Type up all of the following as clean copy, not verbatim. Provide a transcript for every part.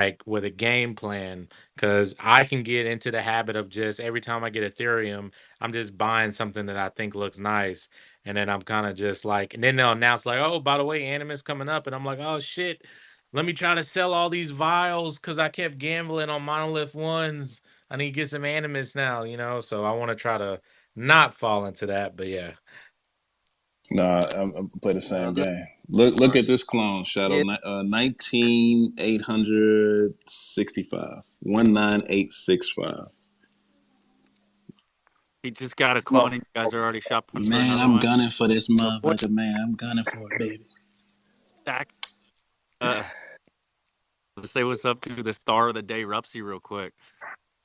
like with a game plan, because I can get into the habit of just every time I get Ethereum, I'm just buying something that I think looks nice. And then I'm kind of just like, and then they'll announce, like, oh, by the way, Animus coming up. And I'm like, oh, shit. Let me try to sell all these vials because I kept gambling on Monolith ones. I need to get some Animus now, So I want to try to not fall into that. But yeah. Nah, I play the same This game. Look one. at this clone Shadow. Yeah, 19865. 19865. He just got a small. clone, and you guys are already shopping for Man, another I'm one. gunning for this What motherfucker. Man, I'm gunning for it, baby. stack? Uh, let's say what's up to the star of the day, Rupsy, real quick,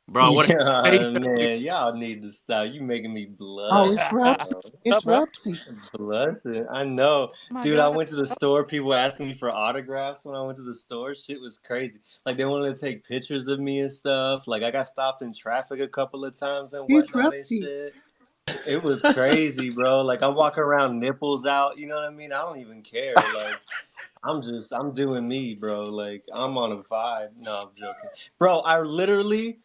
bro. What a Yeah, face man, y'all need to stop. You making me Oh, blush, it's Rupsy. bro. It's Up, bro? Rupsy. Blushing. I know. my Dude, I god! went to the store. People were asking me for autographs when I went to the store. Shit was crazy. Like, they wanted to take pictures of me and stuff. Like, I got stopped in traffic a couple of times and It's whatnot and Rupsy. shit. It was crazy, bro. Like, I'm walking around nipples out. You know what I mean? I don't even care. Like, I'm doing me, bro. Like, I'm on a vibe. No, I'm joking. Bro, I literally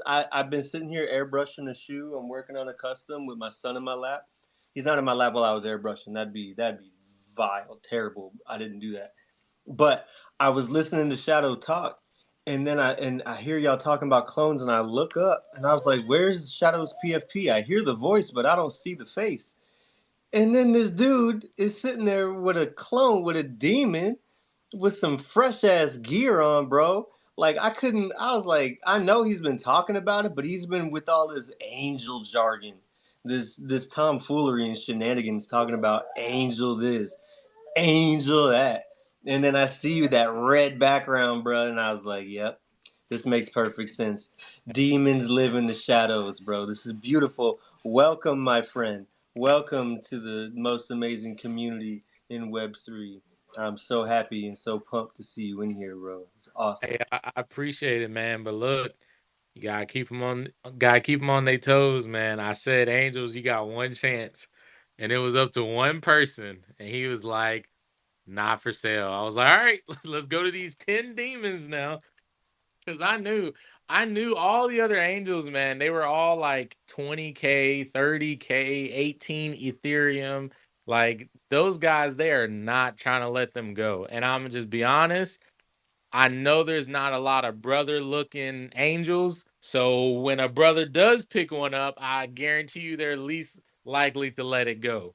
I've been sitting here airbrushing a shoe. I'm working on a custom with my son in my lap. He's not in my lap while I was airbrushing. That'd be vile, terrible. I didn't do that. But I was listening to Shadow talk, and then I hear y'all talking about clones, and I look up, and I was like, "Where's Shadow's PFP?" I hear the voice, but I don't see the face. And then this dude is sitting there with a clone, with a demon, with some fresh ass gear on, bro. Like, I couldn't. I was like, I know he's been talking about it, but he's been with all this angel jargon, this tomfoolery and shenanigans, talking about angel this, angel that. And then I see that red background, bro, and I was like, yep, this makes perfect sense. Demons live in the shadows, bro. This is beautiful. Welcome, my friend. Welcome to the most amazing community in Web3. I'm so happy and so pumped to see you in here, bro. It's awesome. Hey, I appreciate it, man. But look, you gotta keep them on their toes, man. I said, Angels, you got one chance, and it was up to one person, and he was like, "Not for sale." I was like, "All right, let's go to these 10 demons now," because I knew all the other Angels, man. They were all like 20K, 30K, 18 Ethereum. Like those guys, they are not trying to let them go. And I'm gonna just be honest. I know there's not a lot of brother looking angels. So when a brother does pick one up, I guarantee you they're least likely to let it go.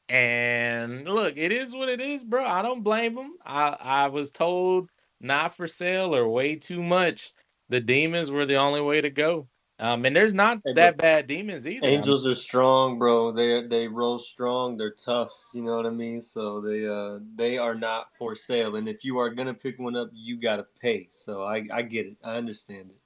And look, it is what it is, bro. I don't blame them. I was told not for sale or way too much. The demons were the only way to go. And there's not Hey, bro. that bad demons either. I mean, Angels are strong, bro. They roll strong. They're tough. You know what I mean. So they are not for sale. And if you are gonna pick one up, you gotta pay. So I get it. I understand it.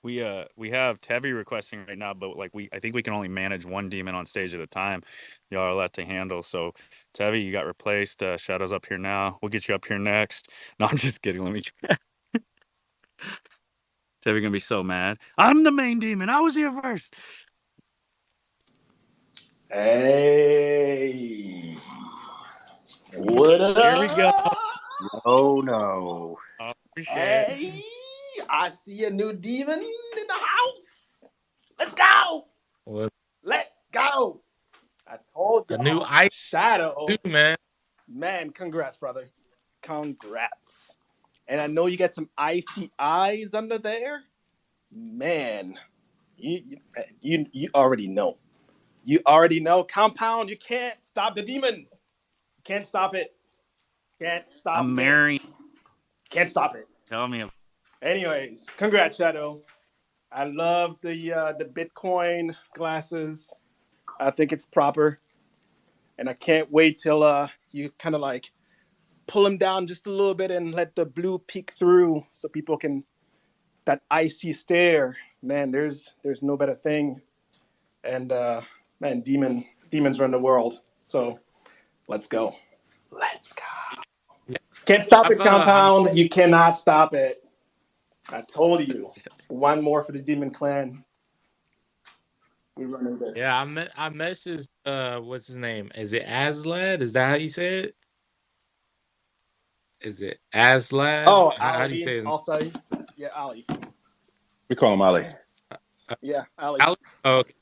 We have Tevi requesting right now, but like I think we can only manage one demon on stage at a time. Y'all are allowed to handle. So Tevi, you got replaced. Shadow's up here now. We'll get you up here next. No, I'm just kidding. Let me. Tevi gonna be so mad. I'm the main demon. I was here first. Hey, what Here we go. up? Oh no. Oh shit. Hey, I see a new demon in the house. Let's go. well, Let's go. I told a new y'all, ice too, Shadow. man. Man, congrats, brother. Congrats. And I know you got some icy eyes under there. Man, you already know. You already know. Compound, you can't stop the demons. You can't stop it. Can't stop I'm it. marrying. Can't stop it. Tell me. Anyways, congrats, Shadow. I love the Bitcoin glasses. I think it's proper, and I can't wait till you kind of like pull them down just a little bit and let the blue peek through, so people can that icy stare. Man, there's no better thing. And man, demons run the world. So let's go. Let's go. Yeah, Can't stop I've it, Compound. You cannot stop it. I told you. One more for the Demon Clan. We're running this. yeah, I messaged what's his name? Is it Aslad? Is that how you say it? is it Aslav? Oh, How do you Ali. say his name? I'll say. Yeah, Ali. We call him Ali. Uh, Yeah, Ali. Ali? Oh, okay.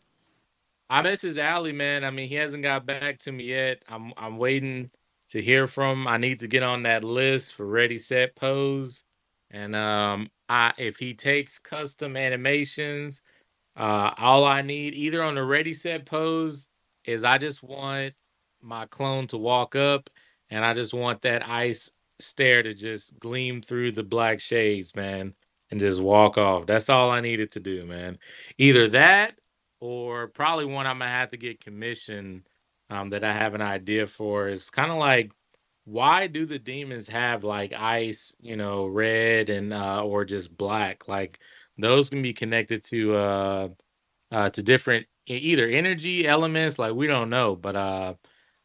I miss his alley, man. I mean, he hasn't got back to me yet. I'm waiting to hear from him. I need to get on that list for Ready Set Pose. And I if he takes custom animations, all I need either on the Ready Set Pose is I just want my clone to walk up and I just want that ice stare to just gleam through the black shades, man, and just walk off. That's all I needed to do, man. Either that or probably one I'm gonna have to get commissioned that I have an idea for. Is kind of like, why do the demons have like ice, red and or just black? Like those can be connected to different either energy elements, like we don't know, but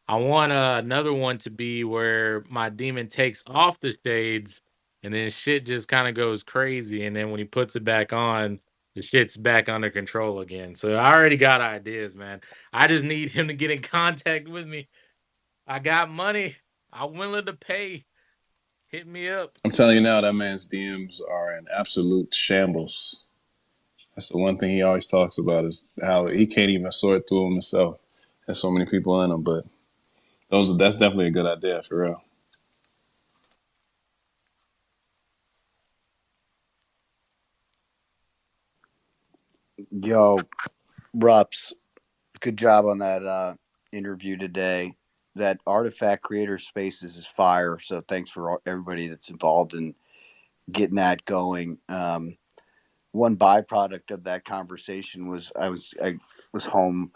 I want another one to be where my demon takes off the shades and then shit just kind of goes crazy, and then when he puts it back on, the shit's back under control again. So I already got ideas, man. I just need him to get in contact with me. I got money. I'm willing to pay. Hit me up. I'm telling you now, that man's DMs are an absolute shambles. That's the one thing he always talks about is how he can't even sort through them himself. There's so many people in them, but that's definitely a good idea for real. Yo, Rups, good job on that interview today. That artifact creator spaces is fire. So thanks for everybody that's involved in getting that going. One byproduct of that conversation was I was home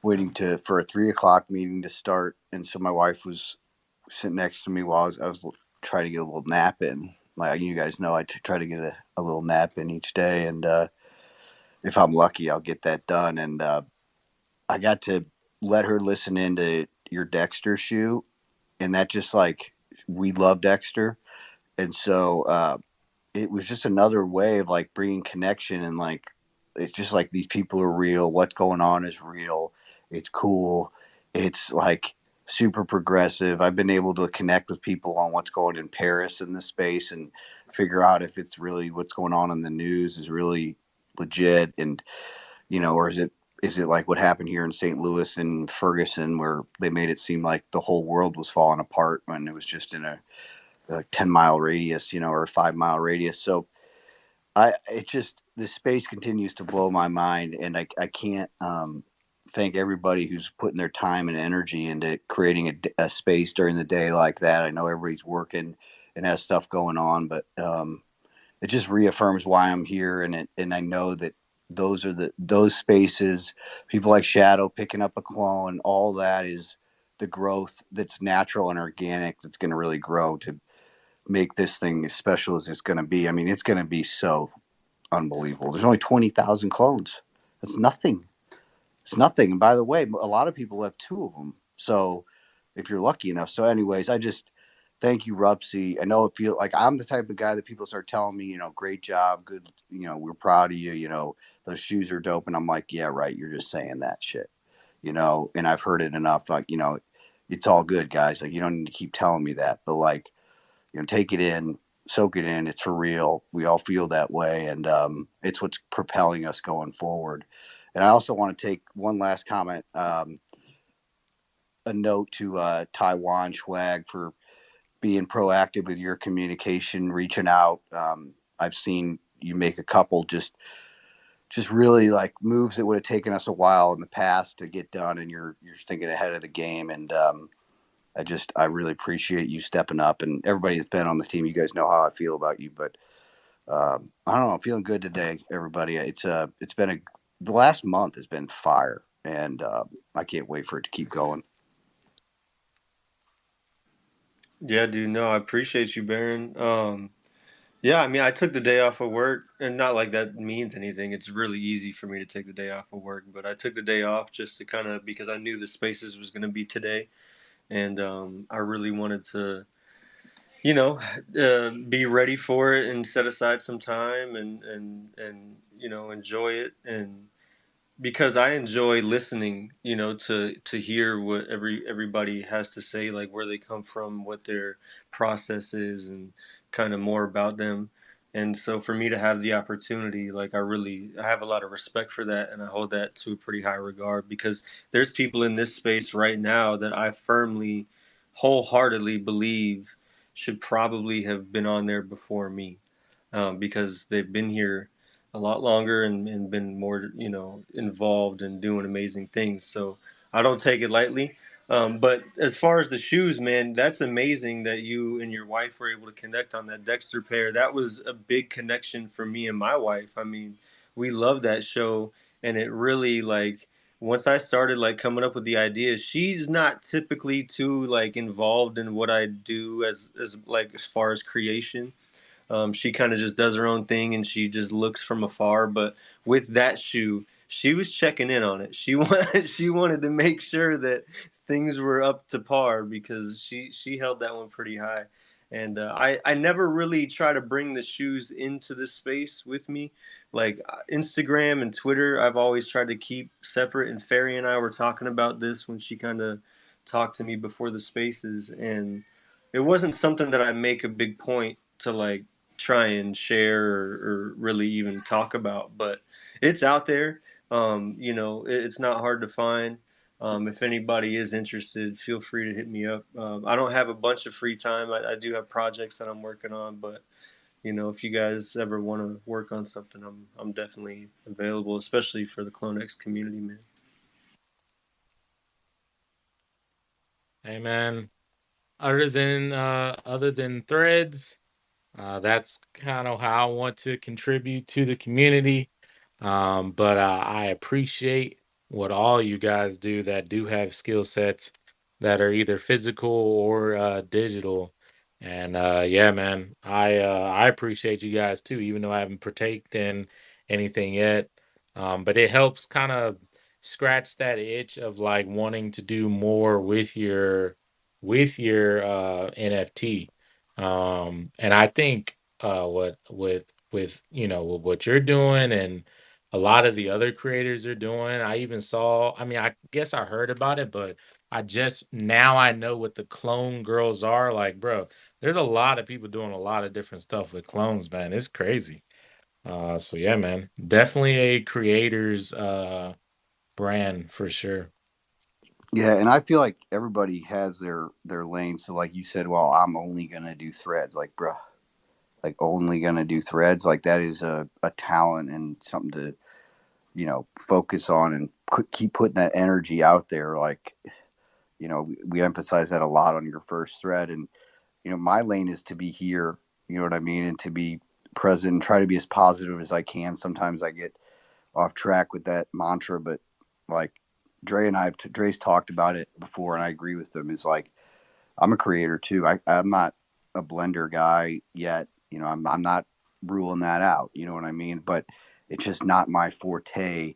waiting for a 3 o'clock meeting to start, and so my wife was sitting next to me while I was trying to get a little nap in. Like you guys know, I try to get a little nap in each day, and if I'm lucky, I'll get that done. And I got to let her listen into your Dexter shoe, and that just like we love Dexter, and so it was just another way of like bringing connection and like it's just like these people are real. What's going on is real. It's cool. It's like super progressive. I've been able to connect with people on what's going in Paris in this space and figure out if it's really what's going on in the news is really legit and or is it like what happened here in St. Louis and Ferguson where they made it seem like the whole world was falling apart when it was just in a 10-mile radius, or a 5-mile radius. So it just, the space continues to blow my mind. And I can't thank everybody who's putting their time and energy into creating a space during the day like that. I know everybody's working and has stuff going on, but it just reaffirms why I'm here. And I know that those spaces, people like Shadow picking up a clone, all that is the growth that's natural and organic that's going to really grow to make this thing as special as it's going to be. I mean, it's going to be so unbelievable. There's only 20,000 clones. That's nothing. It's nothing. And by the way, a lot of people have two of them. So if you're lucky enough. So anyways, I just thank you, Rupsy. I know it feels like I'm the type of guy that people start telling me, great job, good, we're proud of you, those shoes are dope. And I'm like, yeah, right. You're just saying that shit, and I've heard it enough. Like, it's all good, guys. Like, you don't need to keep telling me that, but like, take it in, soak it in. It's for real. We all feel that way. And it's what's propelling us going forward. And I also want to take one last comment, a note to Taiwan Schwag for being proactive with your communication, reaching out. I've seen you make a couple just really like moves that would have taken us a while in the past to get done. And you're thinking ahead of the game. And I really appreciate you stepping up, and everybody that's been on the team. You guys know how I feel about you, but I don't know. I'm feeling good today, everybody. It's been the last month has been fire, and I can't wait for it to keep going. Yeah, dude. No, I appreciate you, Baron. Yeah, I mean, I took the day off of work, and not like that means anything. It's really easy for me to take the day off of work, but I took the day off just to kind of because I knew the spaces was going to be today, and I really wanted to, be ready for it and set aside some time and enjoy it and because I enjoy listening, to hear what everybody has to say, like where they come from, what their process is, and kind of more about them. And so for me to have the opportunity, like I have a lot of respect for that, and I hold that to a pretty high regard because there's people in this space right now that I firmly, wholeheartedly believe should probably have been on there before me, because they've been here a lot longer and been more, involved and doing amazing things. So I don't take it lightly. But as far as the shoes, man, that's amazing that you and your wife were able to connect on that Dexter pair. That was a big connection for me and my wife. I mean, we love that show, and it really like once I started like coming up with the idea, she's not typically too like involved in what I do as like as far as creation. She kind of just does her own thing and she just looks from afar. But with that shoe, she was checking in on it. She wanted she wanted to make sure that things were up to par because she held that one pretty high. And I never really try to bring the shoes into this space with me. Like Instagram and Twitter, I've always tried to keep separate. And Ferry and I were talking about this when she kind of talked to me before the spaces. And it wasn't something that I make a big point to like try and share or really even talk about, but it's out there. It's not hard to find. If anybody is interested, feel free to hit me up. I don't have a bunch of free time. I do have projects that I'm working on, but if you guys ever want to work on something, I'm definitely available, especially for the CloneX community, man. Hey man, other than threads, that's kind of how I want to contribute to the community. But I appreciate what all you guys do that do have skill sets that are either physical or digital. And yeah, man, I appreciate you guys too, even though I haven't partaked in anything yet. But it helps kind of scratch that itch of like wanting to do more with your NFT. And I think what with with what you're doing and a lot of the other creators are doing. I even saw, I mean, I guess I heard about it, but I just now I know what the clone girls are. Like, bro, there's a lot of people doing a lot of different stuff with clones, man. It's crazy. So yeah, man. Definitely a creator's brand for sure. Yeah, and I feel like everybody has their lane. So like you said, well, I'm only gonna do threads. Like, bro, like only gonna do threads. Like that is a talent and something to focus on and keep putting that energy out there. Like we emphasize that a lot on your first thread, and my lane is to be here. You know what I mean, and to be present and try to be as positive as I can. Sometimes I get off track with that mantra, but like Dre's talked about it before, and I agree with them. Is like I'm a creator too. I'm not a Blender guy yet. I'm not ruling that out. You know what I mean? But it's just not my forte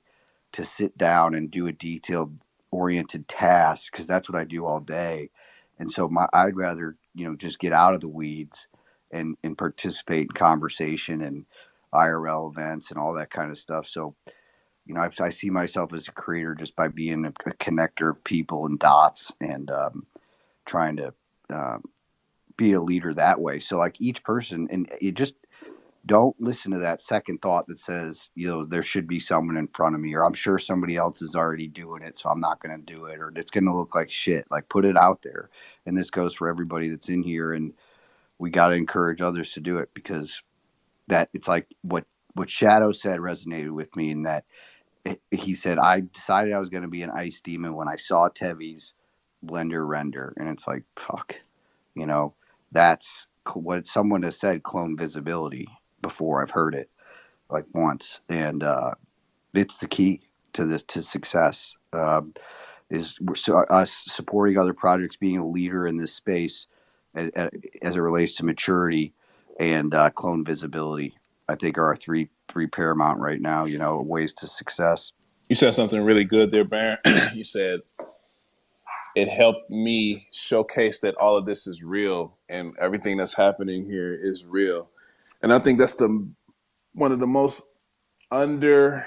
to sit down and do a detailed oriented task because that's what I do all day. And so I'd rather just get out of the weeds and participate in conversation and IRL events and all that kind of stuff. So I see myself as a creator just by being a connector of people and dots and trying to uh, be a leader that way. So like each person, and you just don't listen to that second thought that says, there should be someone in front of me, or I'm sure somebody else is already doing it, so I'm not going to do it, or it's going to look like shit. Like put it out there. And this goes for everybody that's in here. And we got to encourage others to do it because that it's like what Shadow said resonated with me in that he said, I decided I was going to be an ice demon when I saw Tevi's Blender render. And it's like, fuck, that's what someone has said, clone visibility before. I've heard it like once. And it's the key to this, to success, is us supporting other projects, being a leader in this space as it relates to maturity and clone visibility. I think are our three paramount right now, ways to success. You said something really good there, Baron. You said it helped me showcase that all of this is real and everything that's happening here is real. And I think that's one of the most underappreciated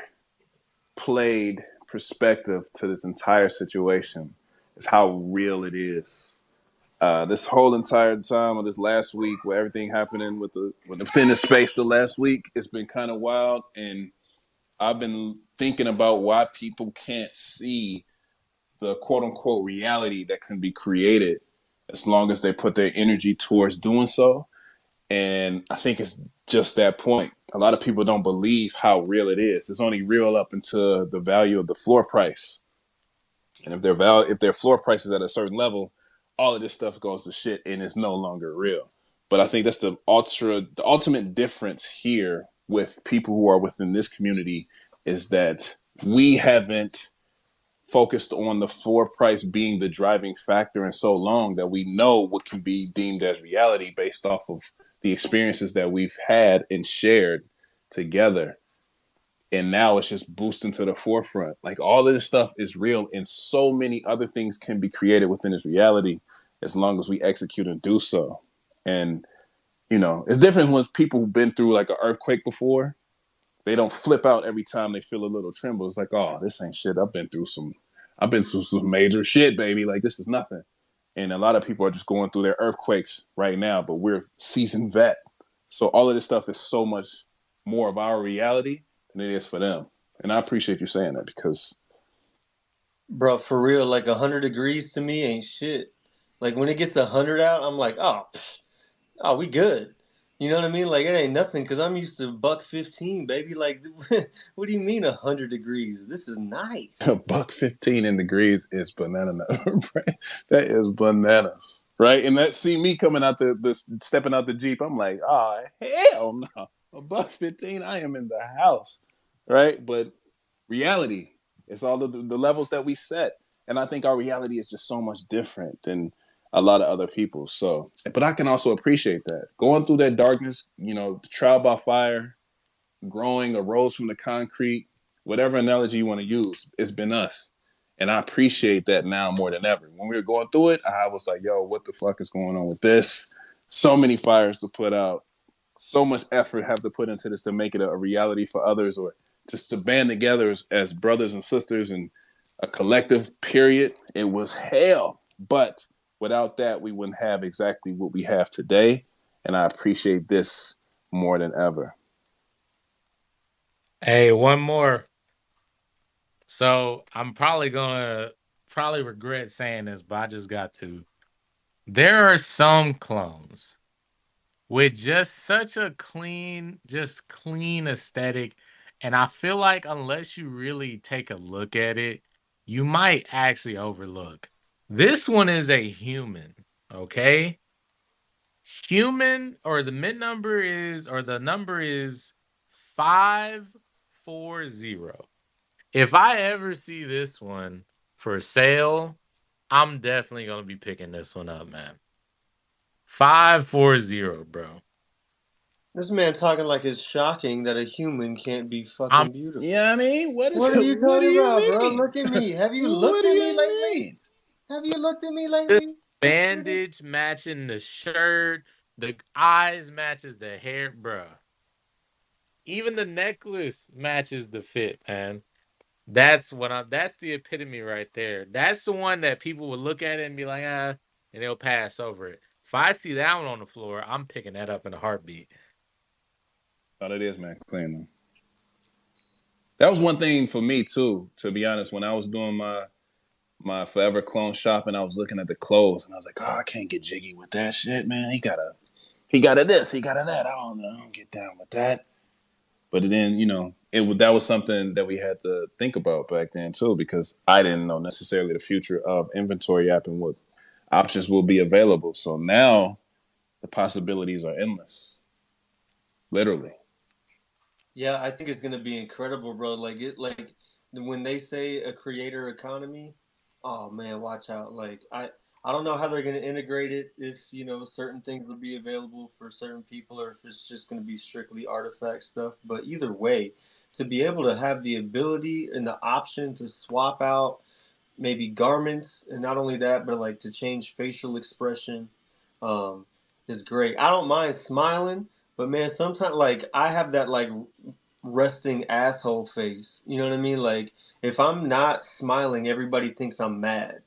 played perspective to this entire situation is how real it is. This whole entire time of this last week, where everything happening within the space the last week, it's been kind of wild, and I've been thinking about why people can't see the quote unquote reality that can be created as long as they put their energy towards doing so. And I think it's just that point. A lot of people don't believe how real it is. It's only real up until the value of the floor price. And if their floor price is at a certain level, all of this stuff goes to shit and it's no longer real. But I think that's the ultimate difference here with people who are within this community is that we haven't focused on the floor price being the driving factor in so long that we know what can be deemed as reality based off of the experiences that we've had and shared together. And now it's just boosting to the forefront. Like all of this stuff is real, and so many other things can be created within this reality as long as we execute and do so. And it's different when people who've been through like an earthquake before. They don't flip out every time they feel a little tremble. It's like, oh, this ain't shit. I've been through some major shit, baby. Like this is nothing. And a lot of people are just going through their earthquakes right now, but we're seasoned vet. So all of this stuff is so much more of our reality than it is for them. And I appreciate you saying that because, Bro, for real, like 100 degrees to me ain't shit. Like when it gets 100 out, I'm like, oh, we good. You know what I mean? Like it ain't nothing because I'm used to $1.15, baby. Like, what do you mean 100 degrees? This is nice. $1.15 in degrees is banana. That is bananas, right? And that see me coming out the stepping out the Jeep. I'm like, oh hell no, $1.15. I am in the house, right? But reality, it's all the levels that we set, and I think our reality is just so much different than a lot of other people. So, but I can also appreciate that going through that darkness. Trial by fire, growing a rose from the concrete, whatever analogy you want to use, it's been us. And I appreciate that now more than ever. When we were going through it, I was like, yo, what the fuck is going on with this? So many fires to put out, so much effort have to put into this to make it a reality for others or just to band together as brothers and sisters and a collective period. It was hell. But without that, we wouldn't have exactly what we have today. And I appreciate this more than ever. Hey, one more. So I'm probably gonna regret saying this, but I just got to. There are some clones with just such a clean aesthetic. And I feel like unless you really take a look at it, you might actually overlook. This one is a human, okay? Human, or the mid number is, or the number is 540. If I ever see this one for sale, I'm definitely gonna be picking this one up, man. 540, bro. This man talking like it's shocking that a human can't be I'm fucking beautiful. Yeah, I mean, What are you what do talking you about, bro? mean? Look at me. Have you What looked do at me you lately? mean? Have you looked at me the lately? bandage matching the shirt, the eyes matches the hair, bro. Even the necklace matches the fit, man. That's the epitome right there. That's the one that people would look at it and be like, and they'll pass over it. If I see that one on the floor, I'm picking that up in a heartbeat. Oh, that is man clean. That was one thing for me too, to be honest. When I was doing my forever clone shopping, I was looking at the clothes and I was like, oh, I can't get jiggy with that shit, man. He got a this, he got a that. I don't know, I don't get down with that. But then, that was something that we had to think about back then too, because I didn't know necessarily the future of inventory app and what options will be available. So now the possibilities are endless, literally. Yeah, I think it's gonna be incredible, bro. Like when they say a creator economy, oh man, watch out. Like I don't know how they're gonna integrate it if certain things will be available for certain people or if it's just gonna be strictly artifact stuff. But either way, to be able to have the ability and the option to swap out maybe garments and not only that, but like to change facial expression, um, is great. I don't mind smiling, but man, sometimes like I have that like resting asshole face. You know what I mean? Like, if I'm not smiling, everybody thinks I'm mad.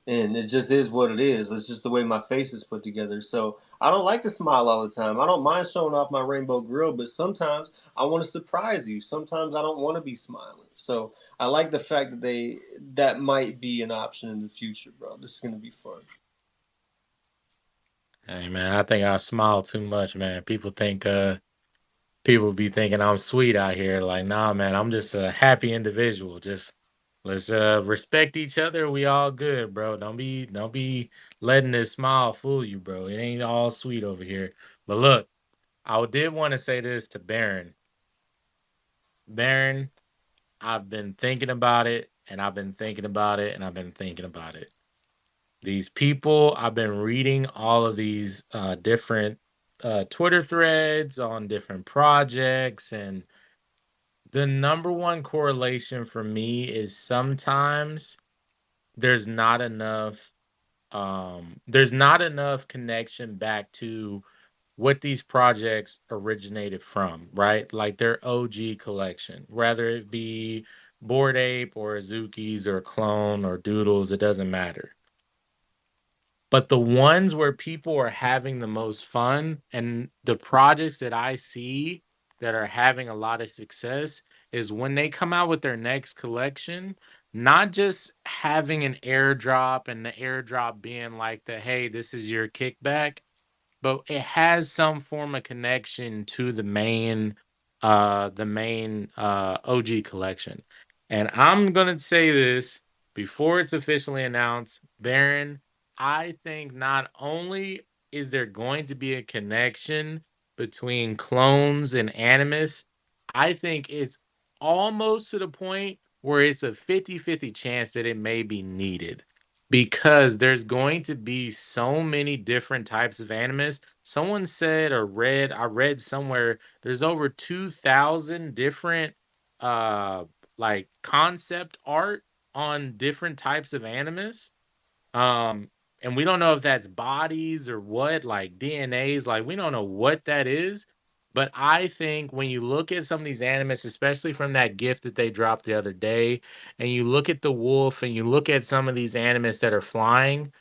And it just is what it is. It's just the way my face is put together. So I don't like to smile all the time. I don't mind showing off my rainbow grill, but sometimes I want to surprise you. Sometimes I don't want to be smiling. So I like the fact that that might be an option in the future, bro. This is gonna be fun. Hey man, I think I smile too much, man. People be thinking I'm sweet out here. Like, nah, man, I'm just a happy individual. Just let's respect each other. We all good, bro. Don't be letting this smile fool you, bro. It ain't all sweet over here. But look, I did want to say this to Baron. Baron, I've been thinking about it, and I've been thinking about it, and I've been thinking about it. These people, I've been reading all of these different Twitter threads on different projects, and the number one correlation for me is sometimes there's not enough there's not enough connection back to what these projects originated from, right? Like their OG collection, whether it be Bored Ape or Azuki's or Clone or Doodles, it doesn't matter. But the ones where people are having the most fun and the projects that I see that are having a lot of success is when they come out with their next collection, not just having an airdrop and the airdrop being like the hey, this is your kickback, but it has some form of connection to the main OG collection. And I'm gonna say this before it's officially announced, Baron, I think not only is there going to be a connection between clones and animus, I think it's almost to the point where it's a 50-50 chance that it may be needed because there's going to be so many different types of animus. Someone said or read, I read somewhere there's over 2,000 different uh like concept art on different types of animus. Um, and we don't know if that's bodies or what, like DNAs, like we don't know what that is. But I think when you look at some of these animus, especially from that gift that they dropped the other day, and you look at the wolf and you look at some of these animus that are flying,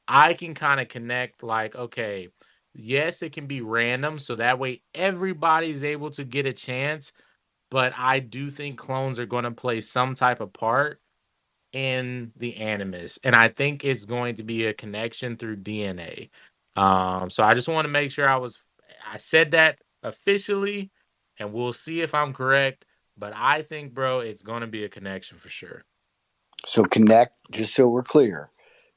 I can kind of connect like, okay, yes, it can be random. So that way everybody's able to get a chance. But I do think clones are going to play some type of part in the animus, and I think it's going to be a connection through DNA. So I just want to make sure I said that officially, and we'll see if I'm correct. But I think, bro, it's going to be a connection for sure. So connect, just so we're clear,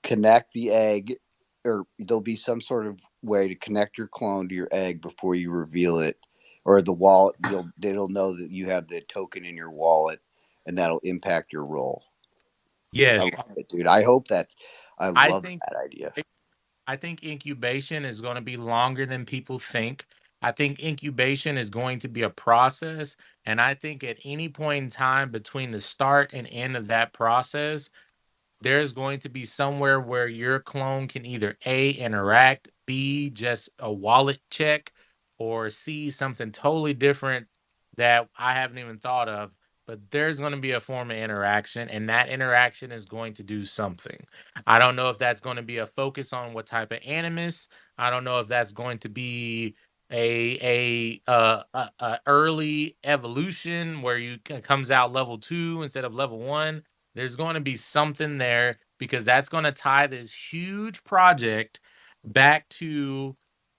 connect the egg, or there'll be some sort of way to connect your clone to your egg before you reveal it, or the wallet. It'll know that you have the token in your wallet, and that'll impact your roll. I Yes, love it, dude. I hope that. I I love think that idea. I think incubation is going to be longer than people think. I think incubation is going to be a process, and I think at any point in time between the start and end of that process, there's going to be somewhere where your clone can either A, interact, B, just a wallet check, or C, something totally different that I haven't even thought of. But there's going to be a form of interaction, and that interaction is going to do something. I don't know if that's going to be a focus on what type of animus. I don't know if that's going to be a early evolution where comes out level 2 instead of level 1. There's going to be something there because that's going to tie this huge project back to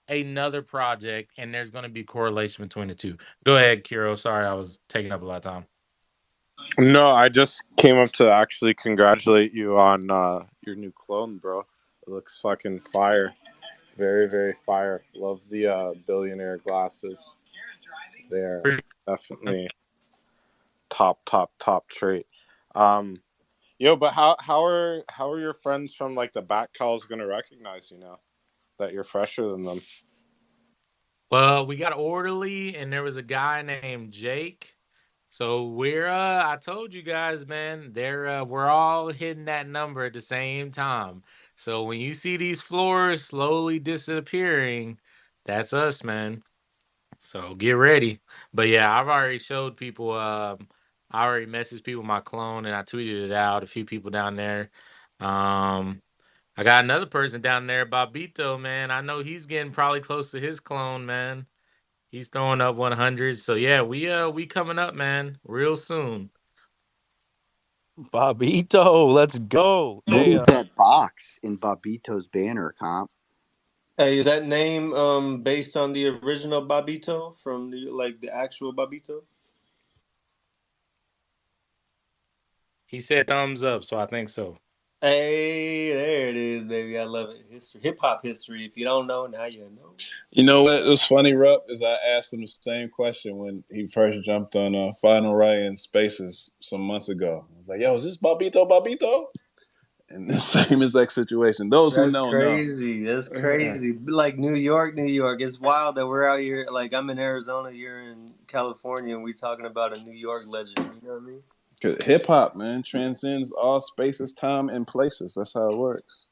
another project, and there's going to be correlation between the two. Go ahead, Kiro. Sorry, I was taking up a lot of time. No, I just came up to actually congratulate you on your new clone, bro. It looks fucking fire. Very, very fire. Love the billionaire glasses. They're definitely top trait. Um, Yo, but how are your friends from like the back calls gonna recognize you now that you're fresher than them? Well, we got orderly, and there was a guy named Jake. So I told you guys, man, we're all hitting that number at the same time. So when you see these floors slowly disappearing, that's us, man. So get ready. But yeah, I've already showed people. I already messaged people my clone, and I tweeted it out. A few people down there. Um, I got another person down there, Bobito, man. I know he's getting probably close to his clone, man. He's throwing up 100. So yeah, we coming up, man, real soon. Bobito, let's go. What Hey, is that box in Bobito's banner, comp? Hey, is that name based on the original Babito from the actual Babito? He said thumbs up, so I think so. Hey, there it is, baby. I love it. History, hip hop history. If you don't know, now you know. You know what was funny, Rupp, is I asked him the same question when he first jumped on Final Ryan Spaces some months ago. I was like, yo, is this Bobito Bobito? And the same exact situation. Those who That's know. crazy. That's crazy. Like New York, New York. It's wild that we're out here. Like I'm in Arizona, you're in California, and we talking about a New York legend. You know what I mean? Hip hop, man, transcends all spaces, time, and places. That's how it works.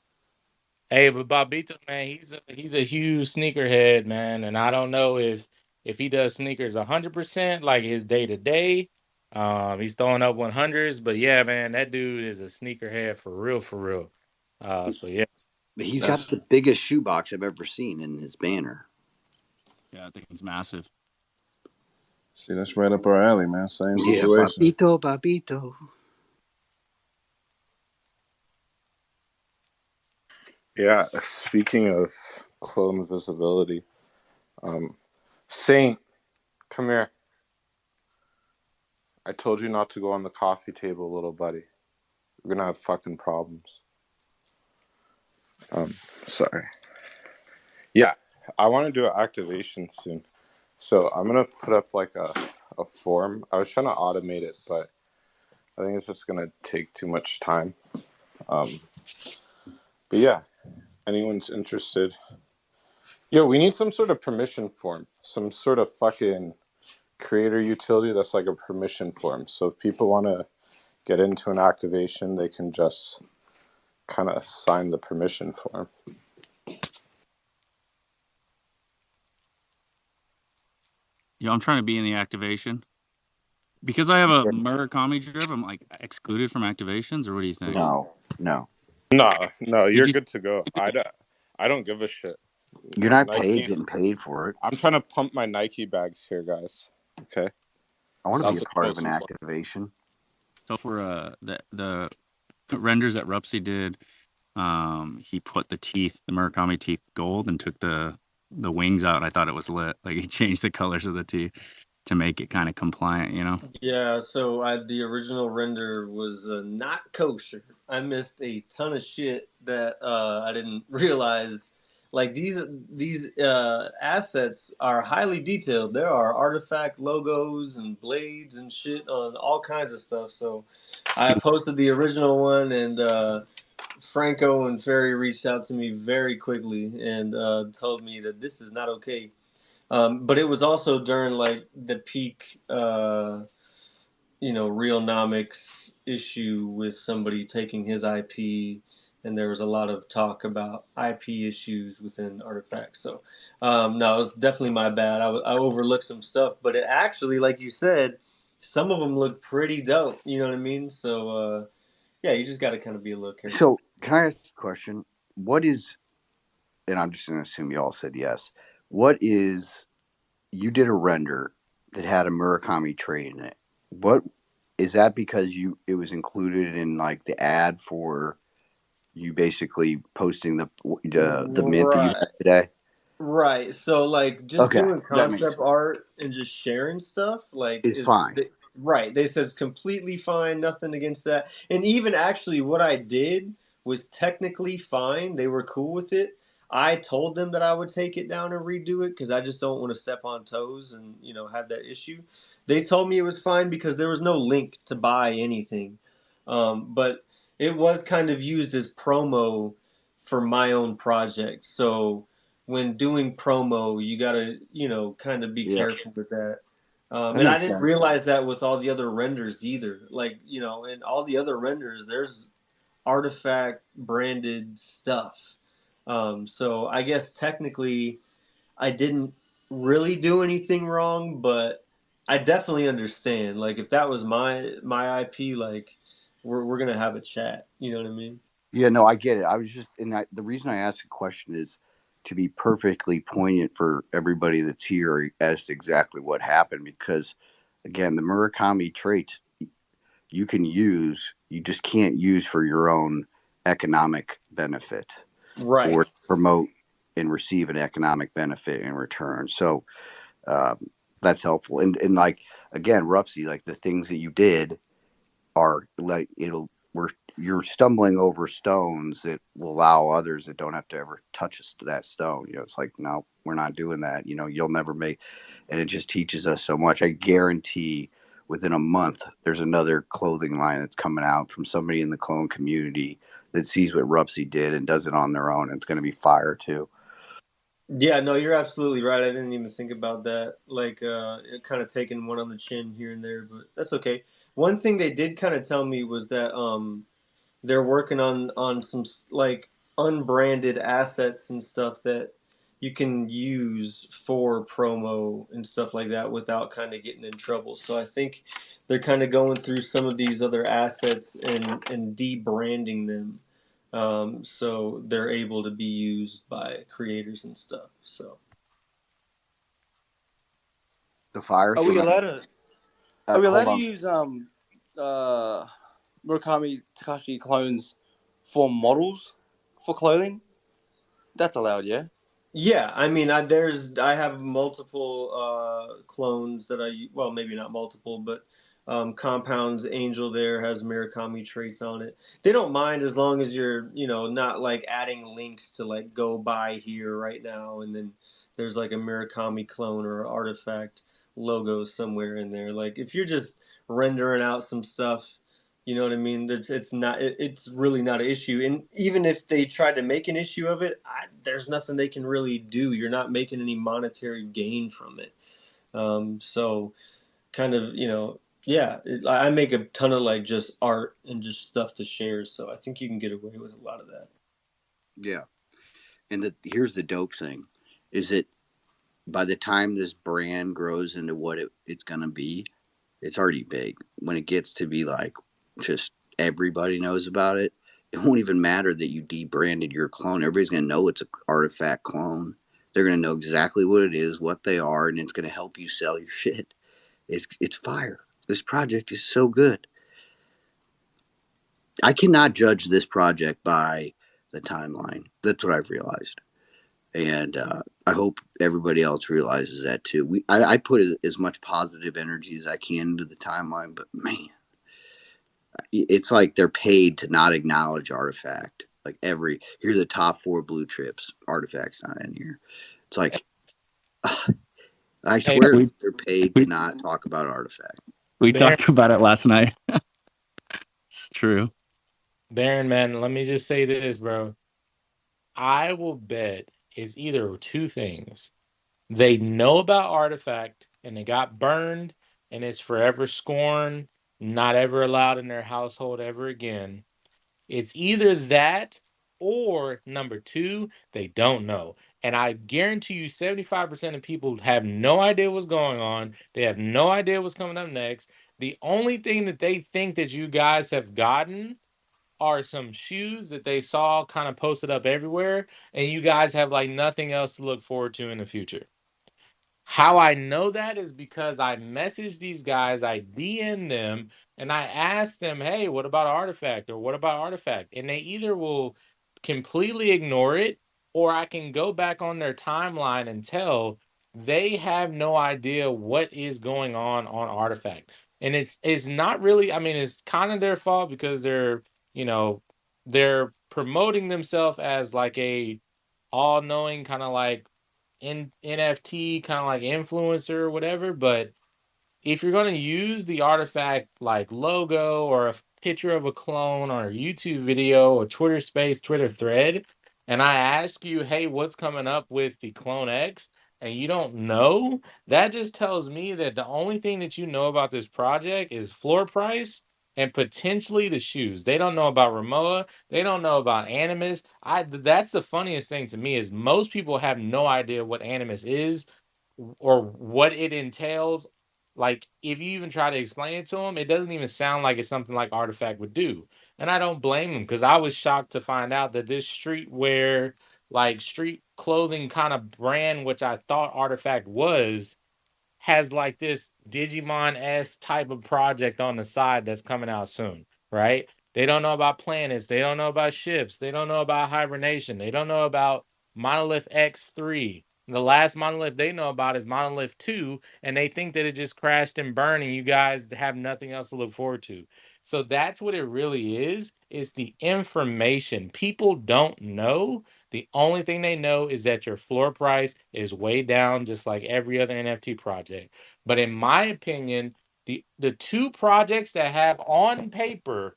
Hey, but Bobito, man, he's a huge sneakerhead, man, and I don't know if he does sneakers 100% like his day to day. He's throwing up 100s, but yeah, man, that dude is a sneakerhead for real, for real. So yeah, He's got That's the biggest shoebox I've ever seen in his banner. yeah, I think it's massive. see, that's right up our alley, man. Same Yeah, situation. Bobito, Bobito. Yeah, speaking of clone visibility, Saint, come here. I told you not to go on the coffee table, little buddy. We're gonna have fucking problems. Sorry. Yeah, I want to do an activation soon. So I'm gonna put up like a form. I was trying to automate it, but I think it's just gonna take too much time. Um, but yeah, anyone's interested. Yo, we need some sort of permission form. Some sort of fucking creator utility that's like a permission form. So if people want to get into an activation, they can just kind of sign the permission form. Yo, I'm trying to be in the activation. Because I have a Murakami drip, I'm like excluded from activations, or what do you think? No. No, Did you're you? good to go. I don't give a shit. You're not Nike. getting paid for it. I'm trying to pump my Nike bags here, guys. Okay. I want to be That's a what part of goes an through. activation. So for the renders that Rupsy did, he put the Murakami teeth gold and took the wings out. And I thought it was lit. Like he changed the colors of the teeth to make it kind of compliant, you know? Yeah. So the original render was not kosher. I missed a ton of shit that I didn't realize. Like these assets are highly detailed. There are artifact logos and blades and shit on all kinds of stuff. So I posted the original one, and Franco and Ferry reached out to me very quickly and told me that this is not okay. But it was also during like the peak, Realnomics issue with somebody taking his IP, and there was a lot of talk about IP issues within artifacts. So, no, it was definitely my bad. I overlooked some stuff, but it actually, like you said, some of them look pretty dope. You know what I mean? So, yeah, you just got to kind of be a little careful. So, can I ask a question? What is, and I'm just going to assume you all said yes. What is, you did a render that had a Murakami trait in it. What is that because it was included in like the ad for you basically posting the mint that you Right. had today? Right. So like just Okay, doing that makes concept sense. art and just sharing stuff like It's fine. right. They said it's completely fine, nothing against that. And even actually what I did was technically fine. They were cool with it. I told them that I would take it down and redo it because I just don't want to step on toes and have that issue. They told me it was fine because there was no link to buy anything, but it was kind of used as promo for my own project. So when doing promo, you gotta, kind of be Yeah, careful with that. that And I makes didn't sense. realize that with all the other renders either. Like, in all the other renders, there's artifact branded stuff. So I guess technically I didn't really do anything wrong, but I definitely understand. Like if that was my IP, like we're gonna have a chat. You know what I mean? Yeah, no, I get it. I was just, the reason I asked the question is to be perfectly poignant for everybody that's here as to exactly what happened. Because, again, the Murakami traits you can use, you just can't use for your own economic benefit Right. or promote and receive an economic benefit in return. So that's helpful. And like, again, Rupsy, like the things that you did are like, we're, you're stumbling over stones that will allow others that don't have to ever touch us to that stone. You know, it's like, no, we're not doing that. You know, you'll never make, and it just teaches us so much. I guarantee within a month, there's another clothing line that's coming out from somebody in the clone community that sees what Rupsy did and does it on their own. And it's going to be fire too. Yeah, no, you're absolutely right. I didn't even think about that. Like, kind of taking one on the chin here and there, but that's okay. One thing they did kind of tell me was that they're working on some like unbranded assets and stuff that you can use for promo and stuff like that without kind of getting in trouble. So I think they're kind of going through some of these other assets and debranding them, so they're able to be used by creators and stuff. So The fire. Are So we let, allowed to? Are we allowed hold to on. use Murakami Takashi clones for models for clothing? That's allowed, yeah. yeah, I mean, I have multiple clones that well, maybe not multiple, but compounds. Angel there has Murakami traits on it. They don't mind as long as you're, not like adding links to like go buy here right now, and then there's like a Murakami clone or artifact logo somewhere in there. Like if you're just rendering out some stuff, you know what I mean? It's not. It's really not an issue. And even if they try to make an issue of it, there's nothing they can really do. You're not making any monetary gain from it. So kind of, yeah. I make a ton of like just art and just stuff to share. So I think you can get away with a lot of that. Yeah. And here's the dope thing is that by the time this brand grows into what it's going to be, it's already big. When it gets to be like just everybody knows about it, it won't even matter that you debranded your clone. Everybody's going to know it's an artifact clone. They're going to know exactly what it is, what they are, and it's going to help you sell your shit. It's fire. This project is so good. I cannot judge this project by the timeline. That's what I've realized. And I hope everybody else realizes that too. I put as much positive energy as I can into the timeline, but man, it's like they're paid to not acknowledge Artifact. Like here's the top 4 blue trips. Artifact's not in here. It's like I Hey, swear We they're paid to not talk about Artifact. Baron, talked about it last night. It's true. Baron, man, let me just say this, bro. I will bet it's either two things. They know about Artifact and they got burned and it's forever scorned, not ever allowed in their household ever again. It's either that or number two, they don't know. And I guarantee you 75% of people have no idea what's going on. They have no idea what's coming up next. The only thing that they think that you guys have gotten are some shoes that they saw kind of posted up everywhere, and you guys have like nothing else to look forward to in the future. How I know that is because I messaged these guys, I DM them, and I asked them, hey, what about Artifact or what about Artifact? And they either will completely ignore it or I can go back on their timeline and tell they have no idea what is going on Artifact. And it's not really, I mean, it's kind of their fault because you know, they're promoting themselves as like a all-knowing kind of like NFT kind of like influencer or whatever, but if you're going to use the artifact like logo or a picture of a clone or a YouTube video or Twitter space, Twitter thread, and I ask you, hey, what's coming up with the Clone X, and you don't know, that just tells me that the only thing that you know about this project is floor price and potentially the shoes. They don't know about Ramoa. They don't know about Animus. That's the funniest thing to me is most people have no idea what Animus is or what it entails, like if you even try to explain it to them, it doesn't even sound like it's something like Artifact would do. And I don't blame them, because I was shocked to find out that this streetwear, like street clothing kind of brand, which I thought Artifact was, has like this Digimon-esque type of project on the side that's coming out soon, right? They don't know about planets, they don't know about ships, they don't know about hibernation, they don't know about Monolith X3. The last monolith they know about is Monolith 2, and they think that it just crashed and burned, and you guys have nothing else to look forward to. So that's what it really is the information. People don't know. The only thing they know is that your floor price is way down, just like every other NFT project. But in my opinion, the two projects that have on paper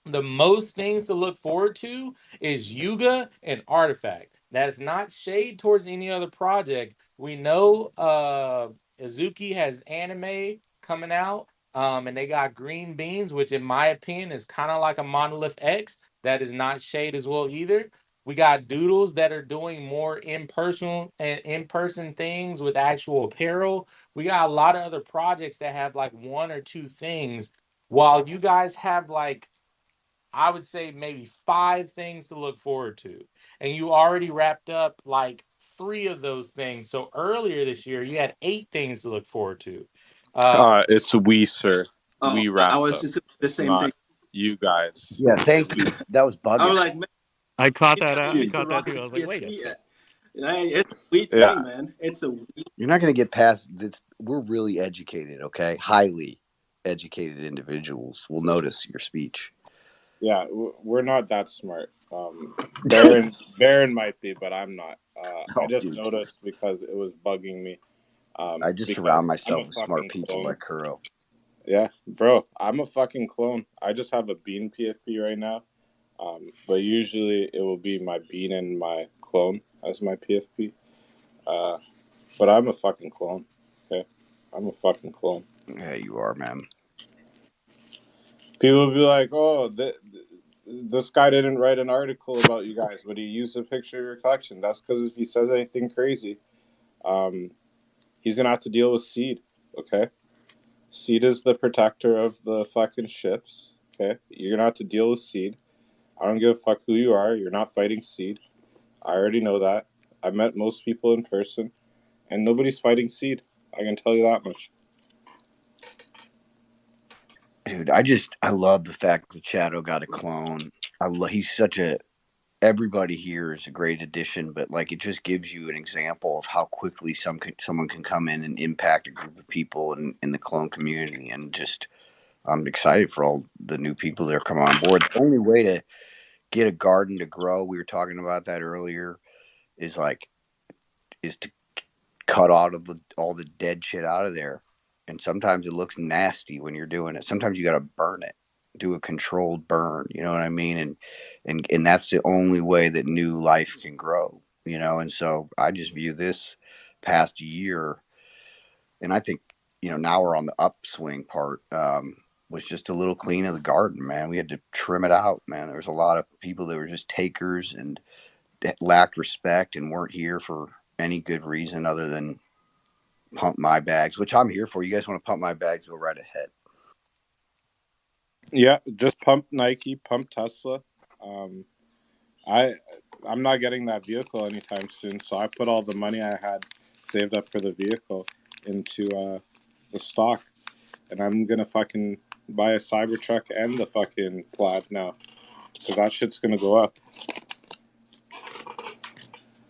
the most things to look forward to is Yuga and Artifact. That's not shade towards any other project. We know Azuki has anime coming out, and they got Green Beans, which in my opinion is kind of like a Monolith X. That is not shade as well either. We got Doodles that are doing more in person things with actual apparel. We got a lot of other projects that have like one or two things, while you guys have like, I would say maybe five things to look forward to. And you already wrapped up like three of those things. So earlier this year, you had eight things to look forward to. Uh, It's we, sir. Oh, We I wrapped was up, just the same thing. not you guys. Yeah, thank We. you. That was I bugging. was like, man, I caught you that. never I used to caught that rock too. I this was like, wait a PSP second. yet. It's a weed Yeah. thing, man. It's a weed. You're not going to get past this. We're really educated, okay? Highly educated individuals will notice your speech. Yeah, we're not that smart. Baron might be, but I'm not. I Oh, just dude. noticed because it was bugging me. I just surround Because I'm myself a with smart fucking people clone. like Kuro. Yeah, bro, I'm a fucking clone. I just have a bean PFP right now. But usually it will be my bean and my clone as my PFP. But I'm a fucking clone. Okay, I'm a fucking clone. Yeah, you are, man. People will be like, "Oh, this guy didn't write an article about you guys, but he used a picture of your collection." That's because if he says anything crazy, um, he's gonna have to deal with Seed. Okay, Seed is the protector of the fucking ships. Okay, you're gonna have to deal with Seed. I don't give a fuck who you are. You're not fighting Seed. I already know that. I met most people in person, and nobody's fighting Seed. I can tell you that much. Dude, I love the fact that Shadow got a clone. He's such a, everybody here is a great addition, but like it just gives you an example of how quickly someone can come in and impact a group of people in the clone community. And just, I'm excited for all the new people that are coming on board. The only way to get a garden to grow, we were talking about that earlier, is to cut all the dead shit out of there. And sometimes it looks nasty when you're doing it. Sometimes you got to burn it, do a controlled burn. You know what I mean? And that's the only way that new life can grow. You know, and so I just view this past year, and I think now we're on the upswing part. Was just a little clean of the garden, man. We had to trim it out, man. There was a lot of people that were just takers and that lacked respect and weren't here for any good reason other than pump my bags, which I'm here for. You guys want to pump my bags? Go right ahead. Yeah, just pump Nike, pump Tesla. Um, I I'm not getting that vehicle anytime soon, so I put all the money I had saved up for the vehicle into the stock, and I'm gonna fucking buy a Cybertruck and the fucking Plaid now, because that shit's gonna go up.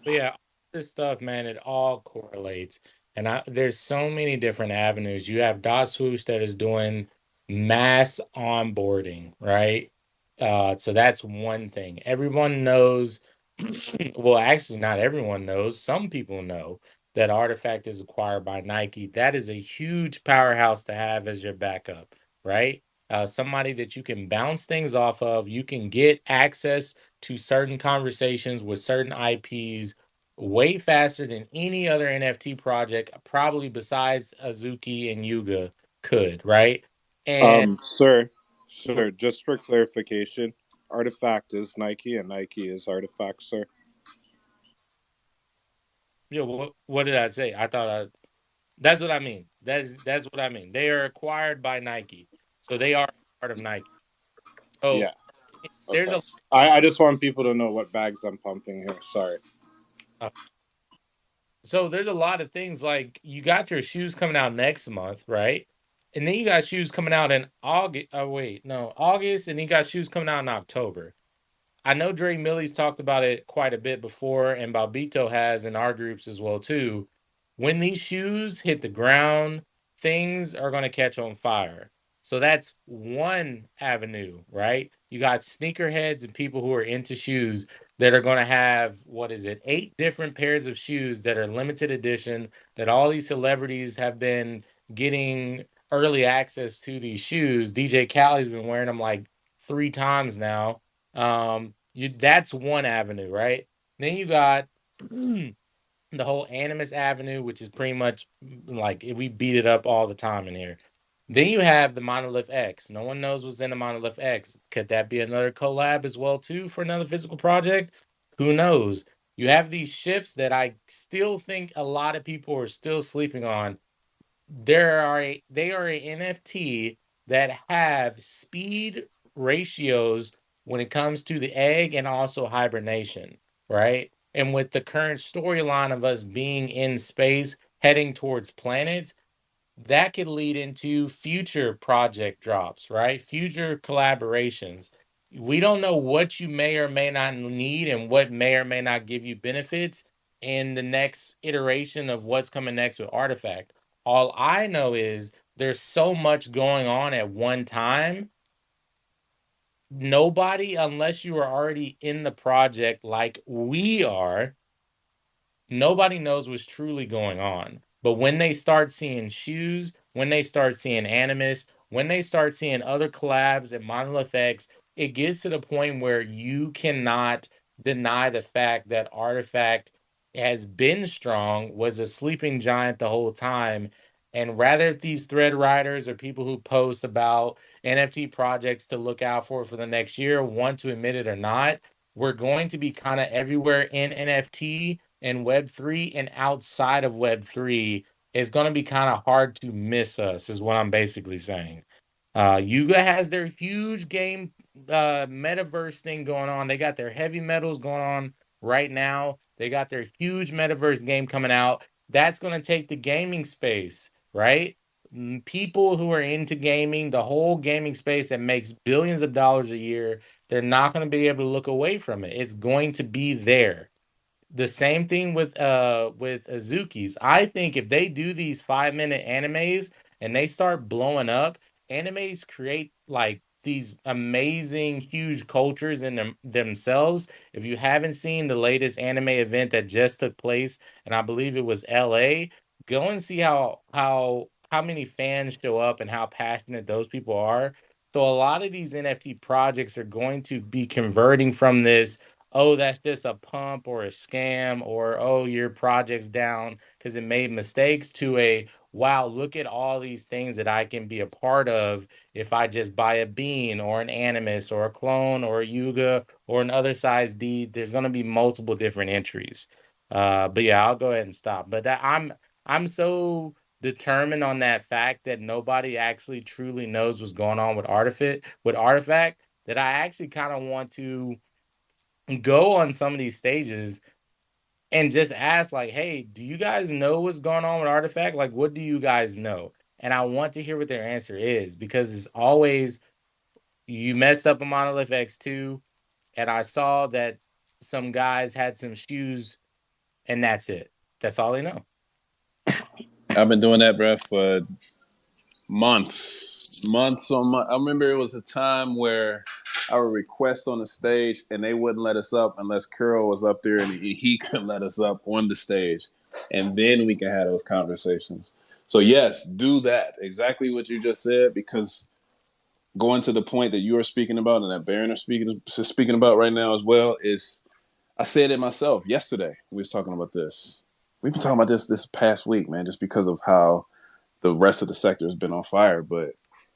But yeah, all this stuff, man, it all correlates. And there's so many different avenues. You have Dot Swoosh that is doing mass onboarding, right? So that's one thing. Everyone knows, well, actually, not everyone knows. Some people know that Artifact is acquired by Nike. That is a huge powerhouse to have as your backup, right? Somebody that you can bounce things off of. You can get access to certain conversations with certain IPs way faster than any other NFT project, probably besides Azuki and Yuga could, right? And Sir, just for clarification, Artifact is Nike and Nike is Artifact, sir. Yeah, what did I say? I thought that's what I mean. That's what I mean. They are acquired by Nike, so they are part of Nike. So Yeah. there's Okay. I just want people to know what bags I'm pumping here. Sorry. a so there's a lot of things like you got your shoes coming out next month, right? And then you got shoes coming out in August. Oh wait, no, August, and you got shoes coming out in October. I know Dre Millie's talked about it quite a bit before, and Balbito has in our groups as well too. When these shoes hit the ground, things are going to catch on fire. So that's one avenue, right? You got sneakerheads and people who are into shoes that are going to have, what is it, 8 different pairs of shoes that are limited edition, that all these celebrities have been getting early access to these shoes. DJ Khaled's been wearing them like 3 times now. You That's one avenue, right? Then you got the whole Animus Avenue, which is pretty much like we beat it up all the time in here. Then you have the Monolith X. No one knows what's in the Monolith X. Could that be another collab as well too for another physical project? Who knows? You have these ships that I still think a lot of people are still sleeping on. They are a NFT that have speed ratios when it comes to the egg and also hibernation, right? And with the current storyline of us being in space heading towards planets, that could lead into future project drops, right? Future collaborations. We don't know what you may or may not need and what may or may not give you benefits in the next iteration of what's coming next with Artifact. All I know is there's so much going on at one time. Nobody, unless you are already in the project like we are, nobody knows what's truly going on. But when they start seeing shoes, when they start seeing Animus, when they start seeing other collabs at Monolith X, it gets to the point where you cannot deny the fact that Artifact has been strong, was a sleeping giant the whole time. And rather these thread writers or people who post about NFT projects to look out for the next year want to admit it or not, we're going to be kind of everywhere in NFT and Web3 and outside of Web3 is going to be kind of hard to miss us, is what I'm basically saying. Yuga has their huge game metaverse thing going on. They got their heavy metals going on right now. They got their huge metaverse game coming out. That's going to take the gaming space, right? People who are into gaming, the whole gaming space that makes billions of dollars a year, they're not going to be able to look away from it. It's going to be there. The same thing with Azuki's. I think if they do these 5 minute animes and they start blowing up, animes create like these amazing huge cultures in themselves. If you haven't seen the latest anime event that just took place, and I believe it was LA, go and see how many fans show up and how passionate those people are. So a lot of these NFT projects are going to be converting from this, oh, that's just a pump or a scam, or oh, your project's down because it made mistakes, to a wow, look at all these things that I can be a part of if I just buy a bean or an animus or a clone or a yuga or an other size deed. There's going to be multiple different entries. But yeah, I'll go ahead and stop. But I'm so determined on that fact that nobody actually truly knows what's going on with Artifact, that I actually kind of want to go on some of these stages and just ask like, hey, do you guys know what's going on with Artifact? Like, what do you guys know? And I want to hear what their answer is, because it's always, you messed up a Monolith X2 and I saw that some guys had some shoes and that's it. That's all they know. I've been doing that, bro, for months on months. I remember it was a time where I would request on the stage and they wouldn't let us up unless Curl was up there and he could let us up on the stage, and then we can have those conversations. So yes, do that, exactly what you just said, because going to the point that you are speaking about and that Baron is speaking about right now as well is, I said it myself yesterday. We was talking about this. We've been talking about this past week, man, just because of how the rest of the sector has been on fire. But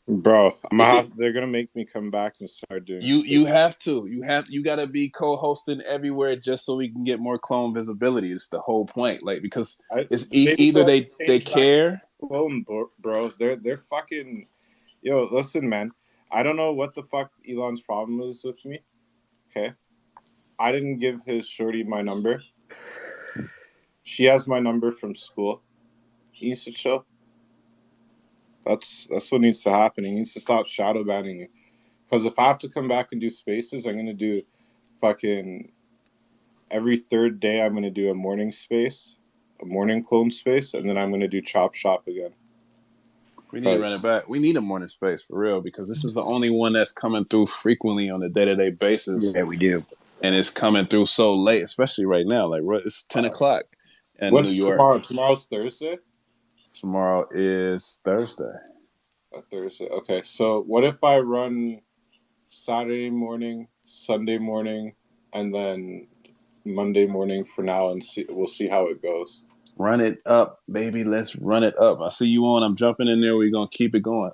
Bro, It's it. they're gonna make me come back and start doing You space. have to. You got to be co-hosting everywhere just so we can get more clone visibility. It's the whole point. Like because it's Maybe either so I can they change back care. clone, bro. They're fucking. Yo, listen, man. I don't know what the fuck Elon's problem is with me. Okay, I didn't give his shorty my number. She has my number from school. He needs to chill. That's what needs to happen. He needs to stop shadow banning me. Because if I have to come back and do spaces, I'm gonna do fucking every third day. I'm gonna do a morning space, a morning clone space, and then I'm gonna do chop shop again. We need to run it back. We need a morning space for real because this is the only one that's coming through frequently on a day-to-day basis. Yeah, we do. And it's coming through so late, especially right now. Like it's 10 o'clock in New What's York. tomorrow? Tomorrow's Thursday. Tomorrow is Thursday. Thursday. Okay, so what if I run Saturday morning, Sunday morning, and then Monday morning for now, and we'll see how it goes. Run it up, baby. Let's run it up. I see you on. I'm jumping in there. We're gonna keep it going.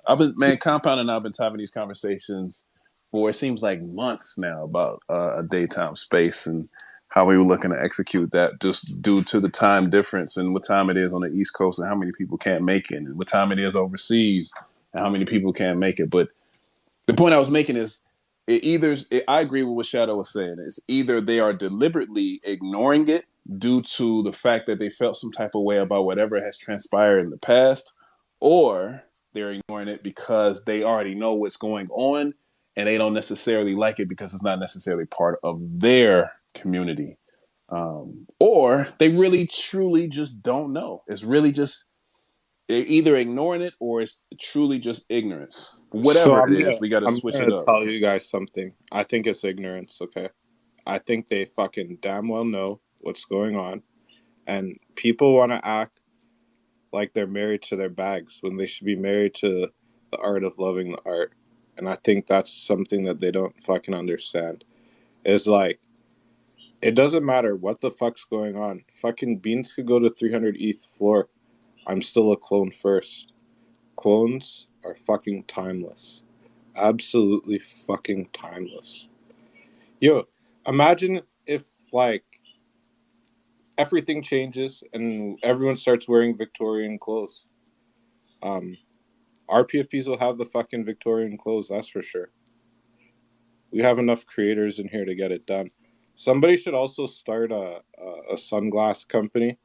Compound and I've been having these conversations for it seems like months now about a daytime space and how we were looking to execute that just due to the time difference and what time it is on the East Coast and how many people can't make it and what time it is overseas and how many people can't make it. But the point I was making is I agree with what Shadow was saying. It's either they are deliberately ignoring it due to the fact that they felt some type of way about whatever has transpired in the past, or they're ignoring it because they already know what's going on and they don't necessarily like it because it's not necessarily part of their community. Or they really truly just don't know. It's really just they're either ignoring it or it's truly just ignorance. So Whatever it is, we got to I'm switch it gonna up. tell you guys something. I think it's ignorance. Okay, I think they fucking damn well know what's going on, and people want to act like they're married to their bags when they should be married to the art of loving the art. And I think that's something that they don't fucking understand. It's like it doesn't matter what the fuck's going on. Fucking Beans could go to 300th floor. I'm still a clone first. Clones are fucking timeless. Absolutely fucking timeless. Yo, imagine if like everything changes and everyone starts wearing Victorian clothes. RPFPs will have the fucking Victorian clothes, that's for sure. We have enough creators in here to get it done. Somebody should also start a sunglass company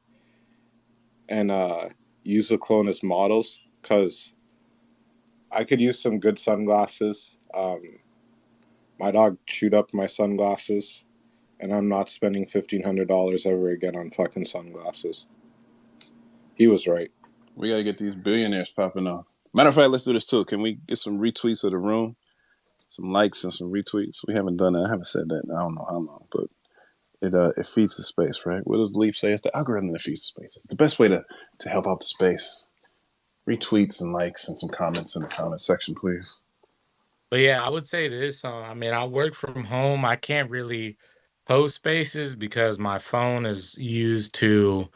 and use the clone as models because I could use some good sunglasses. My dog chewed up my sunglasses, and I'm not spending $1,500 ever again on fucking sunglasses. He was right. We got to get these billionaires popping off. Matter of fact, let's do this too. Can we get some retweets of the room? Some likes and some retweets. We haven't done that. I haven't said that in I don't know how long, but it feeds the space, right? What does Leap say? It's the algorithm that feeds the space. It's the best way to help out the space. Retweets and likes and some comments in the comment section, please. But yeah, I would say this. I mean, I work from home. I can't really post spaces because my phone is used to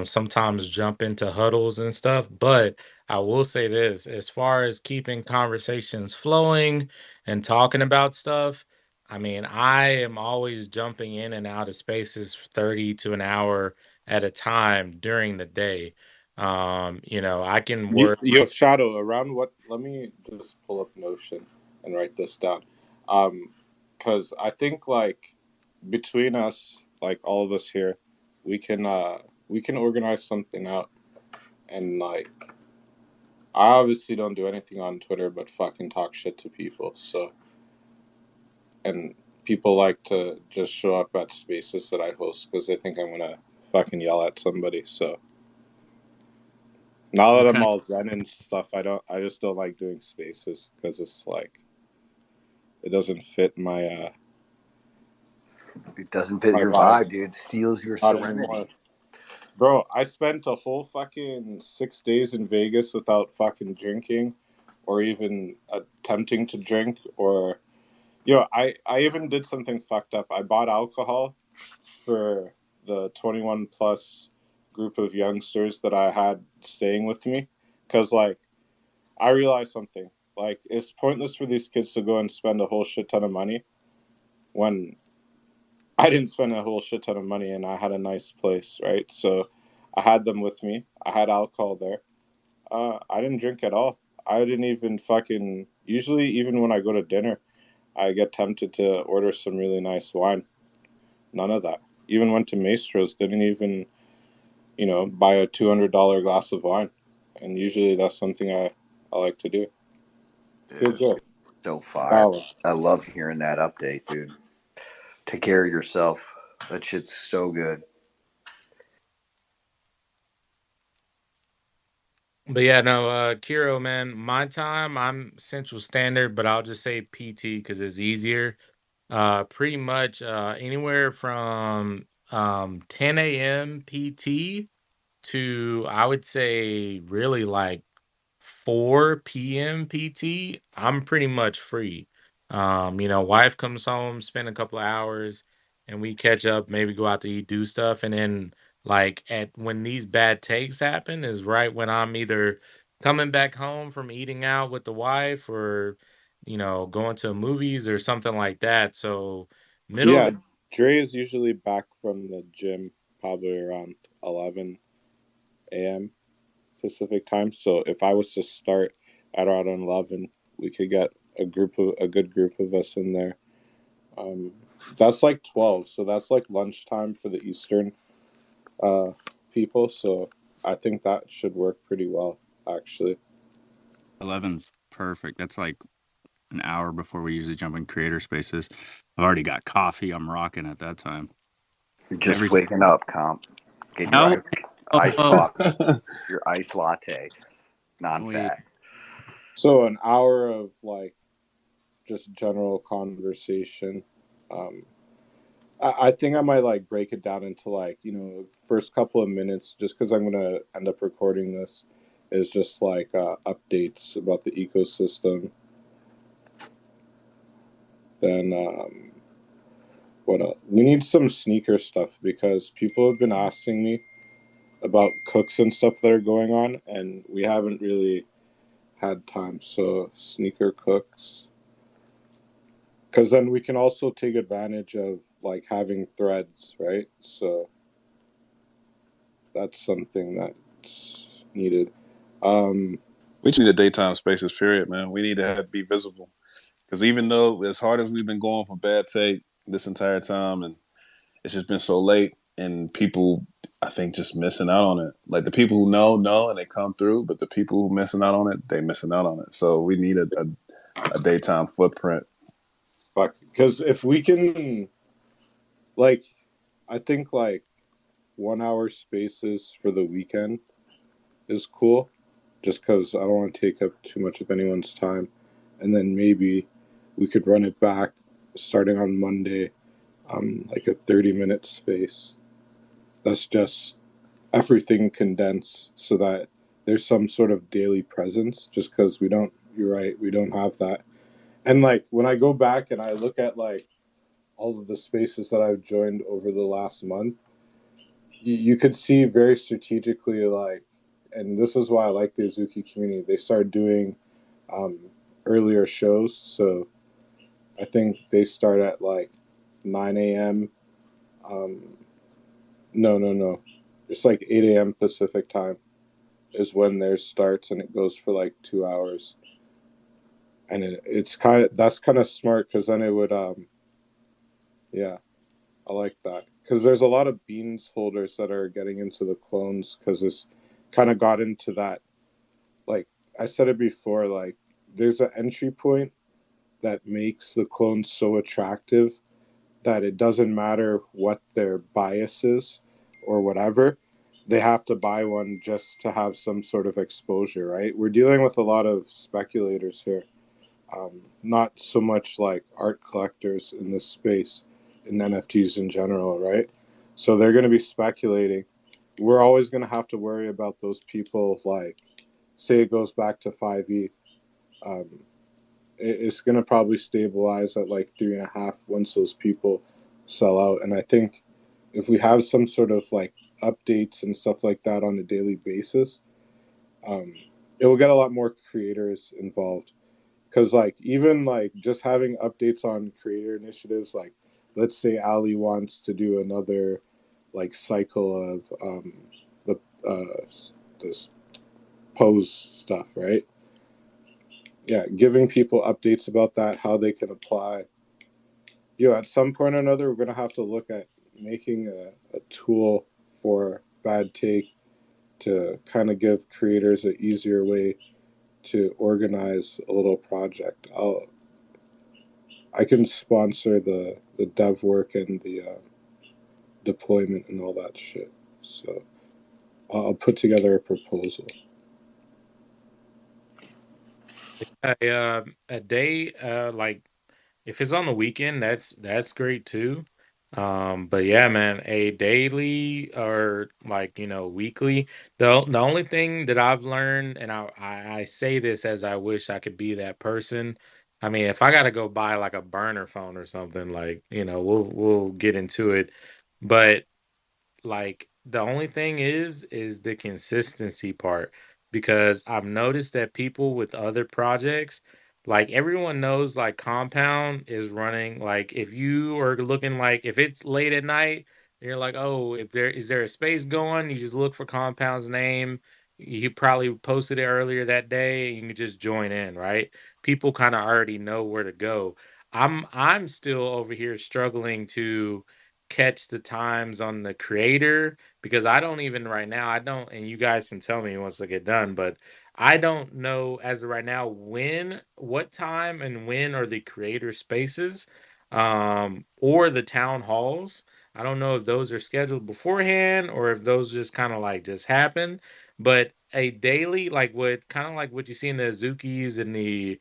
sometimes jump into huddles and stuff. But I will say this, as far as keeping conversations flowing and talking about stuff, I mean, I am always jumping in and out of spaces for 30 to an hour at a time during the day. I can work. You have Shadow around what? Let me just pull up Notion and write this down. Because I think like between us, like all of us here, we can organize something out. And like I obviously don't do anything on Twitter but fucking talk shit to people. So and people like to just show up at spaces that I host because they think I'm gonna fucking yell at somebody. So now that I'm all zen and stuff, I just don't like doing spaces because it's like it doesn't fit my It doesn't fit my your vibe. vibe, dude. It steals your Not serenity. anymore. Bro, I spent a whole fucking 6 days in Vegas without fucking drinking or even attempting to drink or I even did something fucked up. I bought alcohol for the 21 plus group of youngsters that I had staying with me because like I realized something. Like, it's pointless for these kids to go and spend a whole shit ton of money when I didn't spend a whole shit ton of money and I had a nice place, right? So I had them with me. I had alcohol there. I didn't drink at all. I didn't even fucking. Usually, even when I go to dinner, I get tempted to order some really nice wine. None of that. Even went to Maestro's, didn't even, buy a $200 glass of wine. And usually that's something I like to do. Feel Dude, good. so fire. Valid. I love hearing that update, dude. Take care of yourself. That shit's so good. But yeah, no, Kiro, man, my time, I'm Central Standard, but I'll just say PT because it's easier. Pretty much anywhere from 10 a.m. PT to I would say really like 4 p.m. PT, I'm pretty much free. Wife comes home, spend a couple of hours, and we catch up, maybe go out to eat, do stuff, and then like at when these bad takes happen is right when I'm either coming back home from eating out with the wife or going to movies or something like that. So middle of Yeah, the Dre is usually back from the gym probably around 11 a.m. Pacific time. So if I was to start at around 11, we could get a good group of us in there. Um, that's like 12, so that's like lunchtime for the Eastern uh, people. So I think that should work pretty well, actually. 11's perfect. That's like an hour before we usually jump in creator spaces. I've already got coffee. I'm rocking at that time. You're just Every waking up, comp. Getting your How ice well, your ice latte, we non-fat. So an hour of like just general conversation. Um, I think I might like break it down into like, first couple of minutes, just because I'm going to end up recording this, is just like updates about the ecosystem. Then what else? We need some sneaker stuff because people have been asking me about cooks and stuff that are going on, and we haven't really had time. So sneaker cooks. Because then we can also take advantage of like having threads, right? So that's something that's needed. We just need a daytime spaces, period, man. We need to be visible. Because even though as hard as we've been going for bad take this entire time, and it's just been so late, and people, I think, just missing out on it. Like the people who know, and they come through, but the people who missing out on it, they missing out on it. So we need a daytime footprint. Fuck. Because if we can, like, I think like 1 hour spaces for the weekend is cool, just because I don't want to take up too much of anyone's time, and then maybe we could run it back starting on Monday, like a 30-minute space. That's just everything condensed so that there's some sort of daily presence, just because we don't, you're right, we don't have that. And like when I go back and I look at like all of the spaces that I've joined over the last month, you could see very strategically, like, and this is why I like the Azuki community. They start doing um, earlier shows. So I think they start at like 9 a.m. No. It's like 8 a.m. Pacific time is when theirs starts, and it goes for like 2 hours. And it's that's kind of smart because then it would, yeah, I like that. Because there's a lot of beans holders that are getting into the clones because it's kind of got into that. Like I said it before, like there's an entry point that makes the clones so attractive that it doesn't matter what their bias is or whatever. They have to buy one just to have some sort of exposure, right? We're dealing with a lot of speculators here, not so much like art collectors in this space, in NFTs in general, right? So they're going to be speculating. We're always going to have to worry about those people, like, say it goes back to 5e. Um, it's going to probably stabilize at like 3.5 once those people sell out. And I think if we have some sort of like updates and stuff like that on a daily basis, it will get a lot more creators involved. Because like even like just having updates on creator initiatives, like let's say Ali wants to do another like cycle of the this pose stuff, right? Yeah, giving people updates about that, how they can apply. At some point or another, we're gonna have to look at making a tool for Bad Take to kind of give creators an easier way to organize a little project. I can sponsor the dev work and the deployment and all that shit. So I'll put together a proposal. A day, like if it's on the weekend, that's great too. But yeah, man, a daily or like weekly. The only thing that I've learned, and I say this as I wish I could be that person. I mean, if I gotta go buy like a burner phone or something, like we'll get into it. But like the only thing is the consistency part, because I've noticed that people with other projects, like everyone knows like Compound is running, like if you are looking, like if it's late at night, you're like, oh, if there a space going, you just look for Compound's name. He probably posted it earlier that day, you can just join in, right? People kind of already know where to go. I'm still over here struggling to catch the times on the creator, because I don't even right now, I don't, and you guys can tell me once I get done, but I don't know as of right now what time and when are the creator spaces or the town halls. I don't know if those are scheduled beforehand or if those just kind of like just happen. But a daily, like what kind of like what you see in the Azukis and the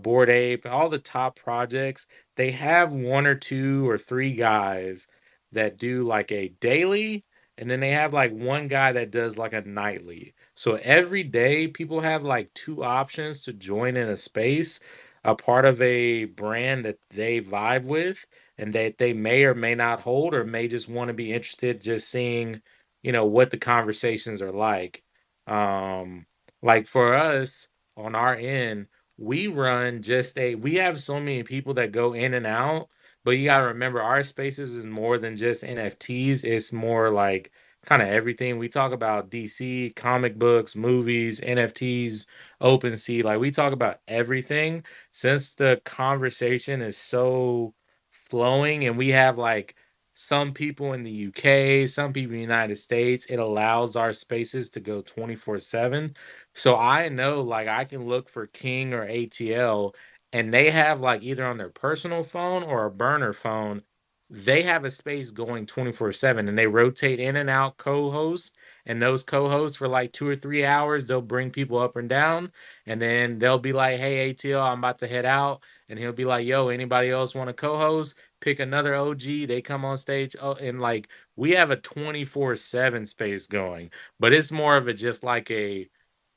Board Ape, all the top projects, they have one or two or three guys that do like a daily, and then they have like one guy that does like a nightly. So every day people have like two options to join in a space, a part of a brand that they vibe with and that they may or may not hold, or may just want to be interested just seeing, what the conversations are like. Um like for us on our end, we have so many people that go in and out, but you got to remember our spaces is more than just NFTs. It's more like kind of everything. We talk about DC, comic books, movies, NFTs, OpenSea. Like we talk about everything, since the conversation is so flowing, and we have like some people in the UK, some people in the United States. It allows our spaces to go 24/7. So I know like I can look for King or ATL, and they have like either on their personal phone or a burner phone, they have a space going 24/7, and they rotate in and out co-hosts, and those co-hosts for like 2 or 3 hours, they'll bring people up and down, and then they'll be like, hey ATL, I'm about to head out, and he'll be like, yo, anybody else want to co-host? Pick another OG, they come on stage. Oh, and like we have a 24/7 space going, but it's more of a just like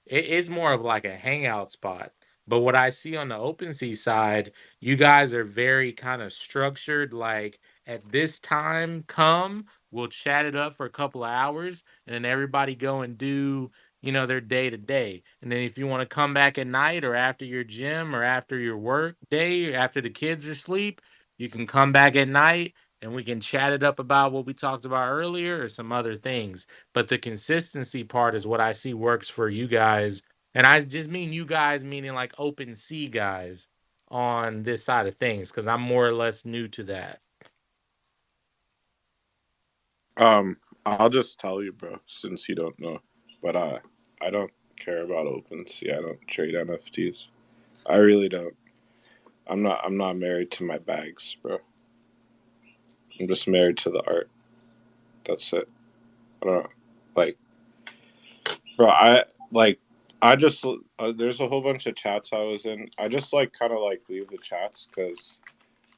it's more of like a hangout spot. But what I see on the OpenSea side, you guys are very kind of structured. Like at this time, we'll chat it up for a couple of hours, and then everybody go and do, their day to day. And then if you want to come back at night or after your gym or after your work day, or after the kids are asleep, you can come back at night and we can chat it up about what we talked about earlier or some other things. But the consistency part is what I see works for you guys. And I just mean you guys, meaning like open sea guys on this side of things, because I'm more or less new to that. I'll just tell you, bro, since you don't know, but I don't care about OpenSea. I don't trade NFTs. I really don't. I'm not married to my bags, bro. I'm just married to the art. That's it. I don't know. Like, bro, I just there's a whole bunch of chats I was in. I just like kind of like leave the chats because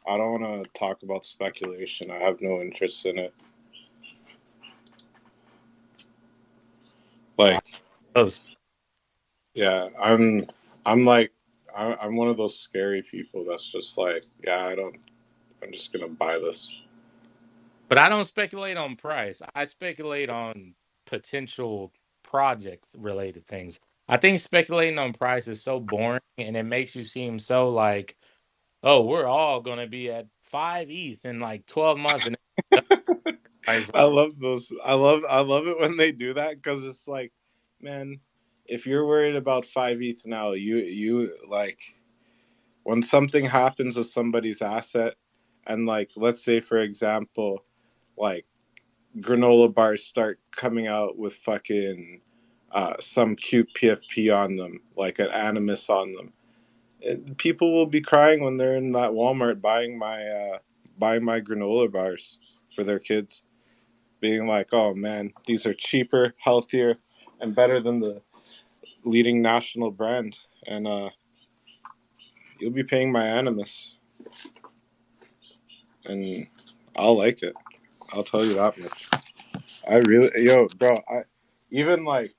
I don't want to talk about speculation. I have no interest in it. Wow. Like, That was- yeah, I'm like I'm one of those scary people that's just like, yeah, I don't. I'm just gonna buy this. But I don't speculate on price. I speculate on potential project related things. I think speculating on price is so boring, and it makes you seem so like, oh, we're all gonna be at 5 ETH in like 12 months, and it's I love those. I love it when they do that because it's like, man, if you're worried about 5 ETH now, you like when something happens with somebody's asset, and like let's say for example, like granola bars start coming out with fucking some cute PFP on them, like an animus on them. People will be crying when they're in that Walmart buying my granola bars for their kids, being like, "Oh man, these are cheaper, healthier, and better than the leading national brand." And you'll be paying my animus, and I'll like it. I'll tell you that much. I really, yo, bro, I even like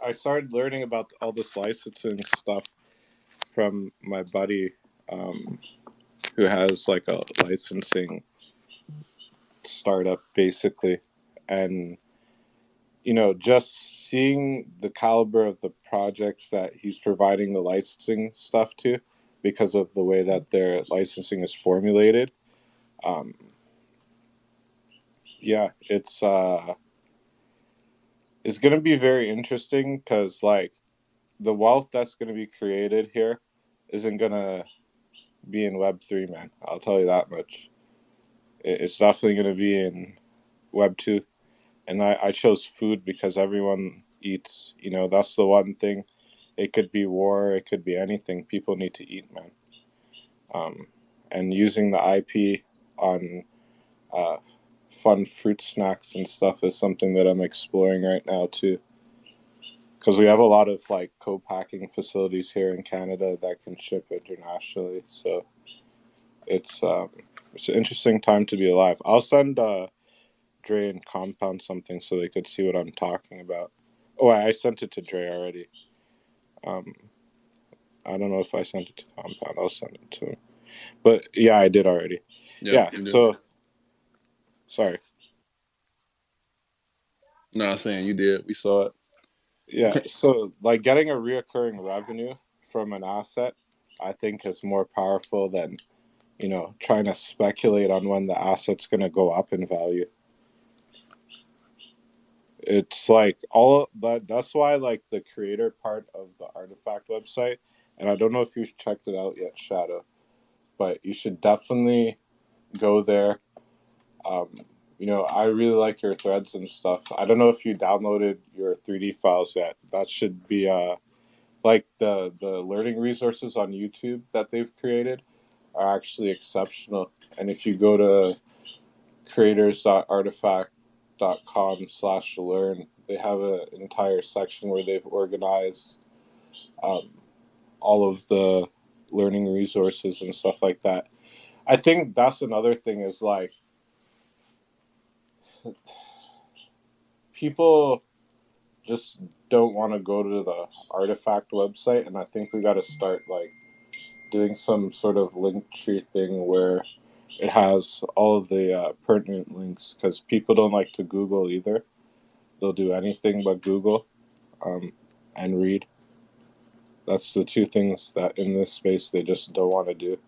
I started learning about all this licensing stuff from my buddy, um, who has like a licensing startup basically, and just seeing the caliber of the projects that he's providing the licensing stuff to, because of the way that their licensing is formulated. Um, yeah, it's going to be very interesting because like the wealth that's going to be created here isn't going to be in Web3, man. I'll tell you that much. It's definitely going to be in Web2. And I chose food because everyone eats. That's the one thing. It could be war. It could be anything. People need to eat, man. And using the IP on uh, fun fruit snacks and stuff is something that I'm exploring right now too. Because we have a lot of like co-packing facilities here in Canada that can ship internationally. So it's an interesting time to be alive. I'll send Dre and Compound something so they could see what I'm talking about. Oh, I sent it to Dre already. Um, I don't know if I sent it to Compound. I'll send it to him. But yeah, I did already. Yep, Yeah. you did. So sorry. No, I'm saying you did. We saw it. Yeah. Okay. So like getting a reoccurring revenue from an asset, I think is more powerful than trying to speculate on when the asset's going to go up in value. It's like all that. That's why like the creator part of the Artifact website, and I don't know if you've checked it out yet, Shadow, but you should definitely go there. Um, I really like your threads and stuff. I don't know if you downloaded your 3D files yet. That should be like the learning resources on YouTube that they've created are actually exceptional. And if you go to creators.artifact.com/learn, they have an entire section where they've organized um, all of the learning resources and stuff like that. I think that's another thing is like people just don't want to go to the Artifact website, and I think we got to start like doing some sort of link tree thing where it has all of the pertinent links, because people don't like to Google either. They'll do anything but Google and read. That's the two things that in this space they just don't want to do.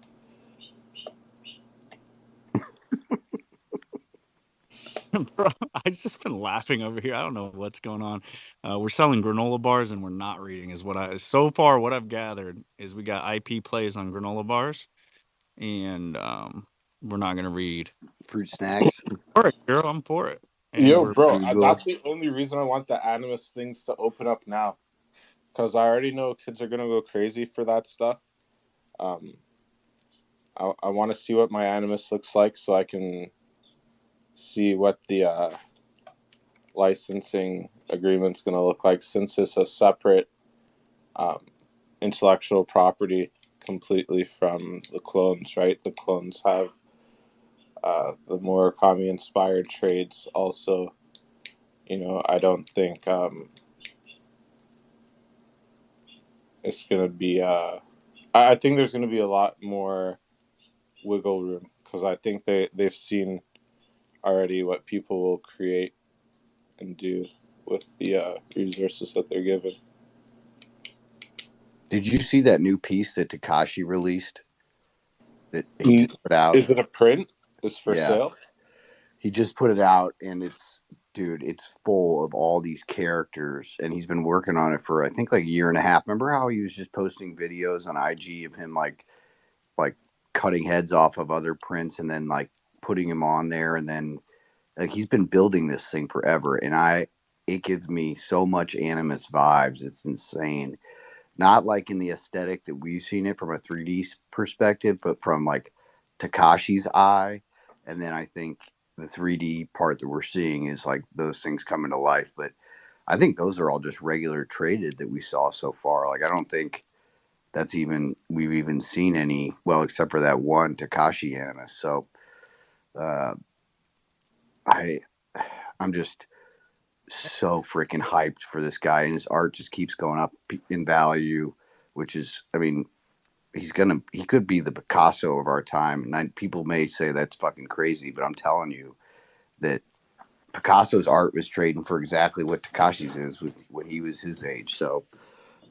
Bro, I've just been laughing over here. I don't know what's going on. We're selling granola bars and we're not reading. Is so far what I've gathered is we got IP plays on granola bars, and we're not gonna read. Fruit snacks. All right, girl, I'm for it. And Yo, we're bro, Google. that's the only reason I want the Animus things to open up now, because I already know kids are gonna go crazy for that stuff. Um, I want to see what my Animus looks like so I can see what the licensing agreement's going to look like, since it's a separate um, intellectual property completely from the clones, right? The clones have the Murakami inspired trades also. I don't think it's going to be. I think there's going to be a lot more wiggle room, because I think they've seen already what people will create and do with the resources that they're given. Did you see that new piece that Takashi released that he Mm, just put out? Is it a print? Is for Yeah, sale? he just put it out, and dude, it's full of all these characters, and he's been working on it for I think like a year and a half. Remember how he was just posting videos on IG of him like cutting heads off of other prints and then like putting him on there, and then like he's been building this thing forever, and it gives me so much Animus vibes. It's insane. Not like in the aesthetic that we've seen it from a 3D perspective, but from like Takashi's eye. And then I think the 3D part that we're seeing is like those things coming to life. But I think those are all just regular traded that we saw so far. Like I don't think we've even seen any, well, except for that one Takashi Animus. So uh, I I'm just so freaking hyped for this guy, and his art just keeps going up in value, which is, I mean, he could be the Picasso of our time. And people may say that's fucking crazy, but I'm telling you that Picasso's art was trading for exactly what Takashi's was when he was his age. So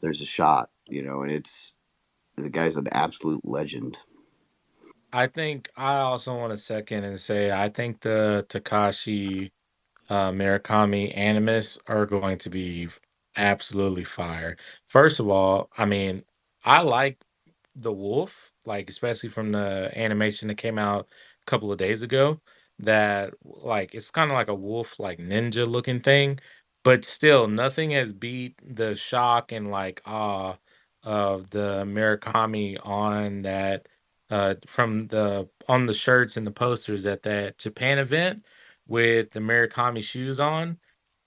there's a shot, and the guy's an absolute legend. I think I also want to second and say I think the Takashi Murakami Animus are going to be absolutely fire. First of all, I mean, I like the wolf, like especially from the animation that came out a couple of days ago. That like it's kind of like a wolf, like ninja looking thing, but still nothing has beat the shock and like awe of the Murakami on that from the on the shirts and the posters at that Japan event with the Murakami shoes on.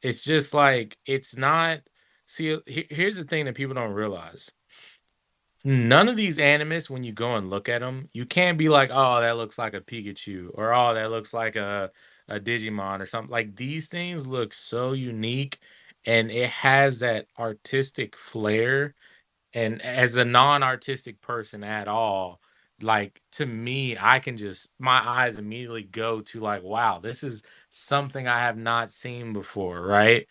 It's just like it's not. See, here's the thing that people don't realize. None of these animus, when you go and look at them, you can't be like, "Oh, that looks like a Pikachu," or "Oh, that looks like a Digimon," or something. Like these things look so unique, and it has that artistic flair. And as a non-artistic person at all, like to me, I can just my eyes immediately go to like, "Wow, this is something I have not seen before," right?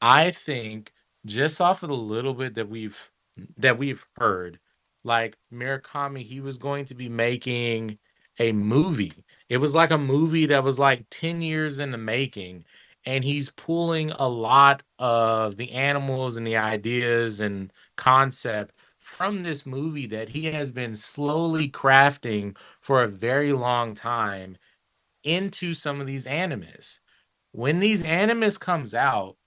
I think just off of the little bit that we've heard, like Murakami, he was going to be making a movie. It was like a movie that was like 10 years in the making, and he's pulling a lot of the animals and the ideas and concept from this movie that he has been slowly crafting for a very long time into some of these animes. When these animes comes out,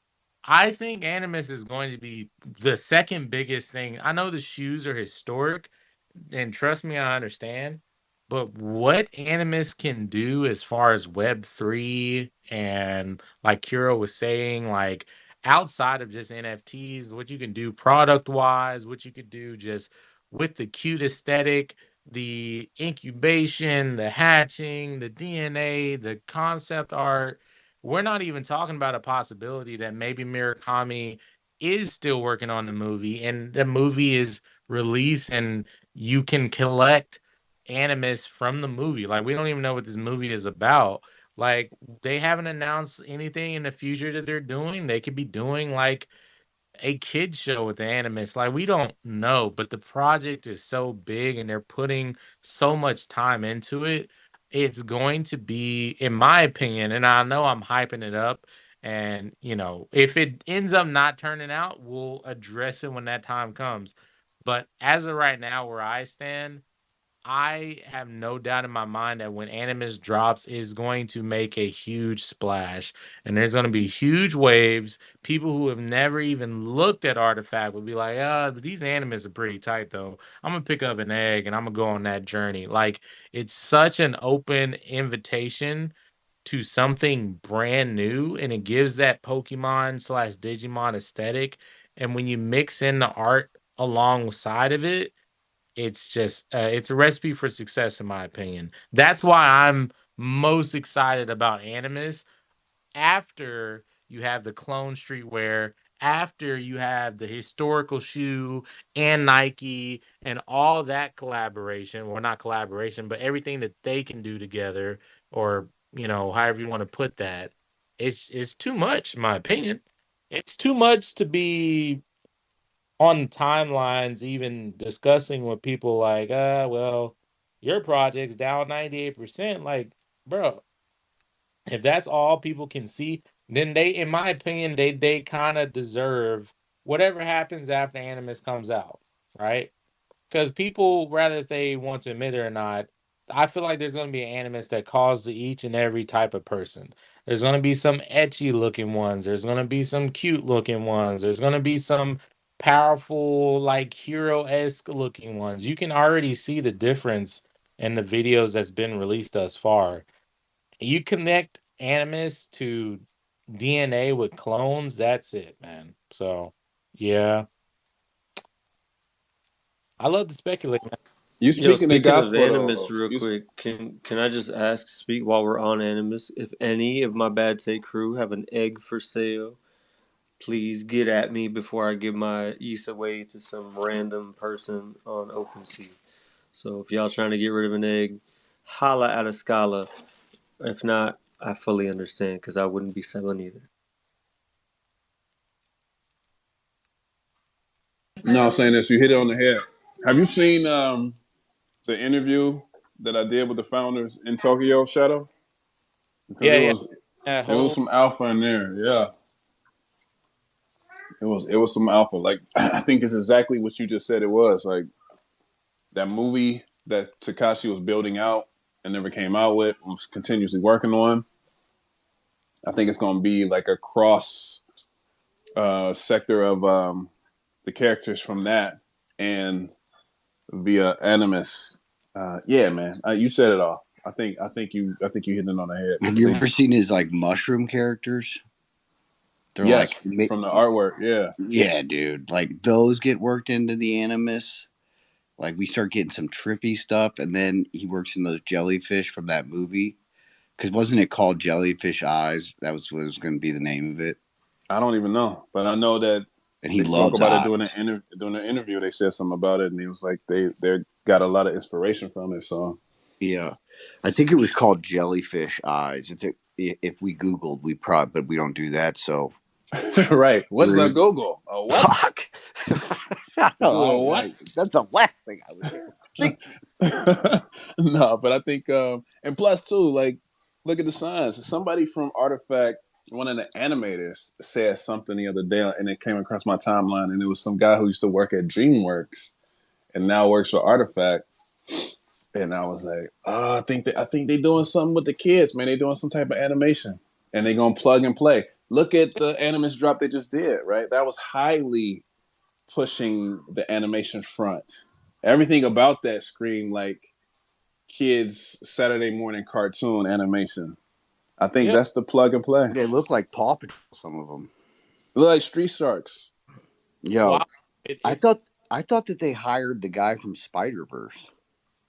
I think Animus is going to be the second biggest thing. I know the shoes are historic, and trust me, I understand. But what Animus can do as far as Web3 and like Kira was saying, like outside of just NFTs, what you can do product wise, what you could do just with the cute aesthetic, the incubation, the hatching, the DNA, the concept art. We're not even talking about a possibility that maybe Murakami is still working on the movie and the movie is released and you can collect animus from the movie. Like we don't even know what this movie is about. Like they haven't announced anything in the future that they're doing. They could be doing like a kid show with the animus. Like we don't know, but the project is so big and they're putting so much time into it. It's going to be, in my opinion, and I know I'm hyping it up. And if it ends up not turning out, we'll address it when that time comes. But as of right now, where I stand, I have no doubt in my mind that when Animus drops, is going to make a huge splash, and there's going to be huge waves. People who have never even looked at Artifact will be like, but these Animus are pretty tight, though. I'm gonna pick up an egg and I'm gonna go on that journey." Like it's such an open invitation to something brand new, and it gives that Pokemon slash Digimon aesthetic. And when you mix in the art alongside of it, it's just it's a recipe for success in my opinion. That's why I'm most excited about Animus after you have the clone streetwear, after you have the historical shoe and Nike and all that collaboration, well not collaboration, but everything that they can do together, or however you want to put that. It's too much in my opinion. It's too much to be on timelines even discussing with people like, well, your project's down 98%. Like, bro, if that's all people can see, then they, in my opinion, they kind of deserve whatever happens after Animus comes out, right? Because people, whether if they want to admit it or not, I feel like there's going to be animus that calls to each and every type of person. There's going to be some etchy looking ones. There's going to be some cute looking ones. There's going to be some powerful, like hero esque looking ones. You can already see the difference in the videos that's been released thus far. You connect animus to DNA with clones, that's it, man. So, yeah, I love to speculate, man. You Yo, speaking the speaking of gospel Animus, though. real You, quick, can I just ask, speak while we're on Animus, if any of my Bad Take crew have an egg for sale, please get at me before I give my ETH away to some random person on OpenSea. So if y'all trying to get rid of an egg, holla at a Scala. If not, I fully understand because I wouldn't be selling either. no, I'm saying this. You hit it on the head. Have you seen the interview that I did with the founders in Tokyo, Shadow? Because Yeah, yeah. it was Whole some alpha in there. Yeah, it was some alpha. Like I think it's exactly what you just said. It was like that movie that Takashi was building out and never came out with, was continuously working on. I think it's going to be like a cross sector of the characters from that and via Animus. Yeah, man, you said it all. I think you hit it on the head. Have you ever seen his like mushroom characters? They're Yes, like, from the artwork. Yeah, yeah, dude. Like those get worked into the Animus. Like we start getting some trippy stuff, and then he works in those jellyfish from that movie. Because wasn't it called Jellyfish Eyes? That was what was going to be the name of it. I don't even know, but I know that And he they spoke loves about it eyes. during the interview. They said something about it, and he was like they got a lot of inspiration from it. So Yeah, I think it was called Jellyfish Eyes. If we Googled, we probably, but we don't do that. So right, what's the Google? A what? fuck. Do a what? That's the last thing I would do. No, but I think, and plus too, like, look at the signs. Somebody from Artifact, one of the animators, said something the other day, and it came across my timeline, and it was some guy who used to work at DreamWorks and now works for Artifact. And I was like, oh, I think they're doing something with the kids, man. They're doing some type of animation, and they're gonna plug and play. Look at the Animus drop they just did, right? That was highly pushing the animation front. Everything about that screamed like kids Saturday morning cartoon animation. I think yeah. that's the plug and play. They look like Paw Patrol. Some of them. They look like Street Sharks. Yo, Wow. It, I it thought I thought that they hired the guy from Spider Verse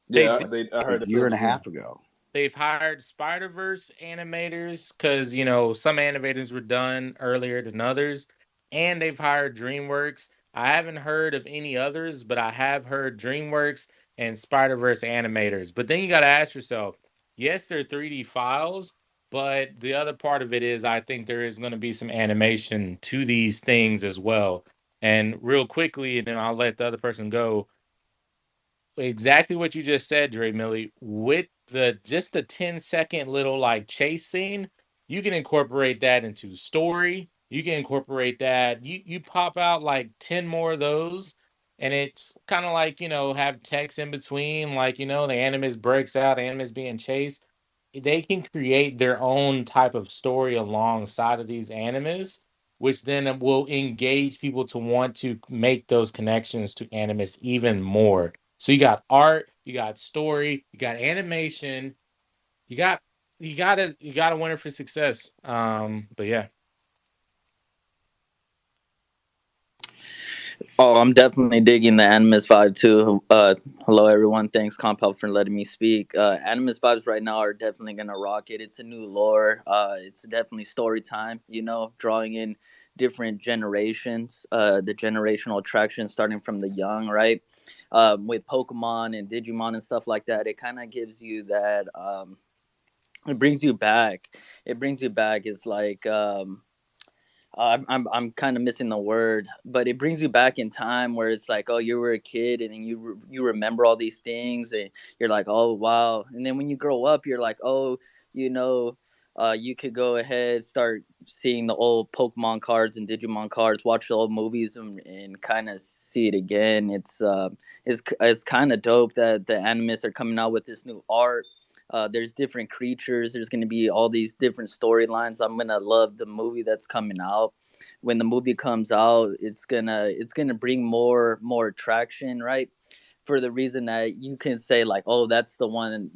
they Yeah, did I a heard the year same and a thing. half ago. they've hired Spider-Verse animators because some animators were done earlier than others, and they've hired DreamWorks. I haven't heard of any others, but I have heard DreamWorks and Spider-Verse animators. But then you got to ask yourself, yes, they're 3D files, but the other part of it is I think there is going to be some animation to these things as well. And real quickly, and then I'll let the other person go, exactly what you just said, Dre Millie, with the 10-second little like chase scene, you can incorporate that into story. You can incorporate that. You pop out like 10 more of those, and it's kind of like, have text in between, like, the animus breaks out, animus being chased. They can create their own type of story alongside of these animes, which then will engage people to want to make those connections to animus even more. So you got art, you got story, you got animation, you got you got a winner for success. But yeah. Oh, I'm definitely digging the Animus vibe too. Hello everyone. Thanks, Compound, for letting me speak. Animus vibes right now are definitely gonna rock it. It's a new lore. It's definitely story time. Drawing in different generations. The generational attraction starting from the young, right? With Pokemon and Digimon and stuff like that, it kind of gives you that. It brings you back. It brings you back. It's like I'm kind of missing the word, but it brings you back in time where it's like, oh, you were a kid, and then you remember all these things, and you're like, oh wow, and then when you grow up, you're like, oh, you know, you could go ahead, start seeing the old Pokemon cards and Digimon cards, watch the old movies, and kind of see it again. It's kind of dope that the animists are coming out with this new art. There's different creatures. There's going to be all these different storylines. I'm gonna love the movie that's coming out. When the movie comes out, it's gonna bring more attraction, right? For the reason that you can say like, oh, that's the one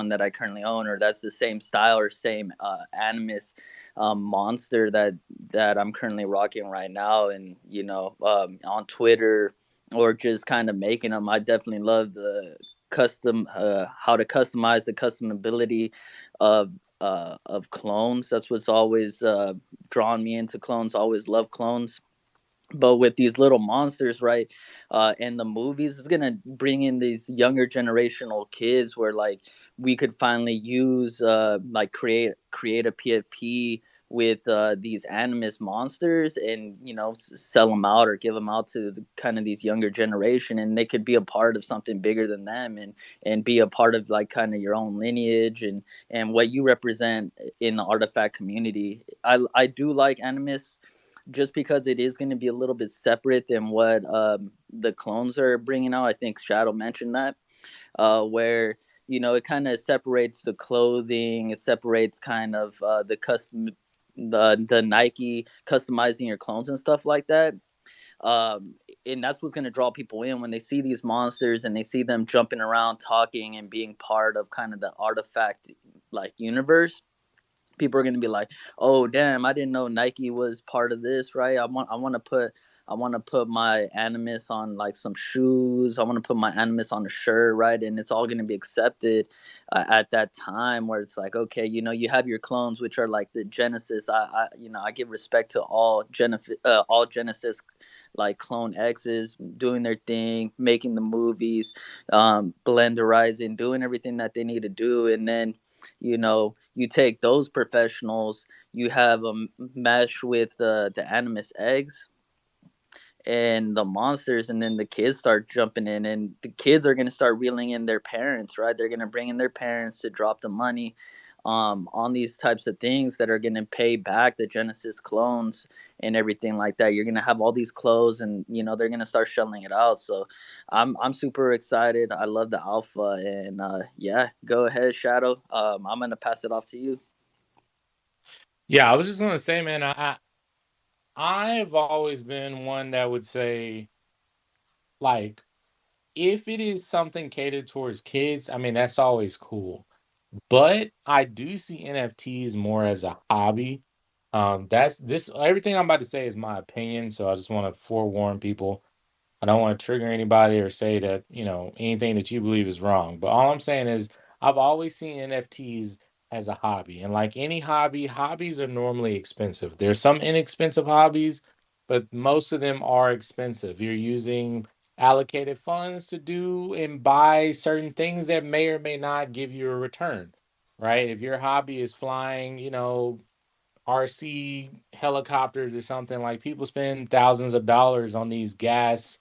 that I currently own, or that's the same style or same animus monster that I'm currently rocking right now, and on Twitter or just kind of making them. I definitely love the custom how to customize the customability of clones. That's what's always drawn me into clones. Always love clones, but with these little monsters, right, in the movies, it's gonna bring in these younger generational kids where like we could finally use like create a pfp with these animus monsters, and sell them out or give them out to the kind of these younger generation, and they could be a part of something bigger than them, and be a part of like kind of your own lineage, and what you represent in the artifact community. I do like animus just because it is going to be a little bit separate than what the clones are bringing out. I think Shadow mentioned that, where it kind of separates the clothing, it separates kind of the custom, the Nike customizing your clones and stuff like that. And that's what's going to draw people in when they see these monsters and they see them jumping around, talking, and being part of kind of the artifact like universe. People are going to be like, "Oh, damn! I didn't know Nike was part of this, right? I want to put my animus on like some shoes. I want to put my animus on a shirt, right? And it's all going to be accepted at that time where it's like, okay, you have your clones, which are like the Genesis. I give respect to all Genesis, like Clone X's doing their thing, making the movies, blenderizing, doing everything that they need to do, and then you take those professionals, you have them mesh with the animus eggs and the monsters, and then the kids start jumping in, and the kids are going to start reeling in their parents, right? They're going to bring in their parents to drop the money on these types of things that are going to pay back the Genesis clones and everything like that. You're going to have all these clothes, and they're going to start shelling it out. So I'm super excited. I love the alpha, and yeah, go ahead, Shadow. I'm going to pass it off to you. Yeah, I was just gonna say, man, I've always been one that would say, like, if it is something catered towards kids, I mean, that's always cool. But I do see NFTs more as a hobby. That's this everything I'm about to say is my opinion, so I just want to forewarn people. I don't want to trigger anybody or say that, anything that you believe is wrong. But all I'm saying is I've always seen NFTs as a hobby. And like any hobby, hobbies are normally expensive. There's some inexpensive hobbies, but most of them are expensive. You're using allocated funds to do and buy certain things that may or may not give you a return, right? If your hobby is flying, RC helicopters or something, like people spend thousands of dollars on these gas,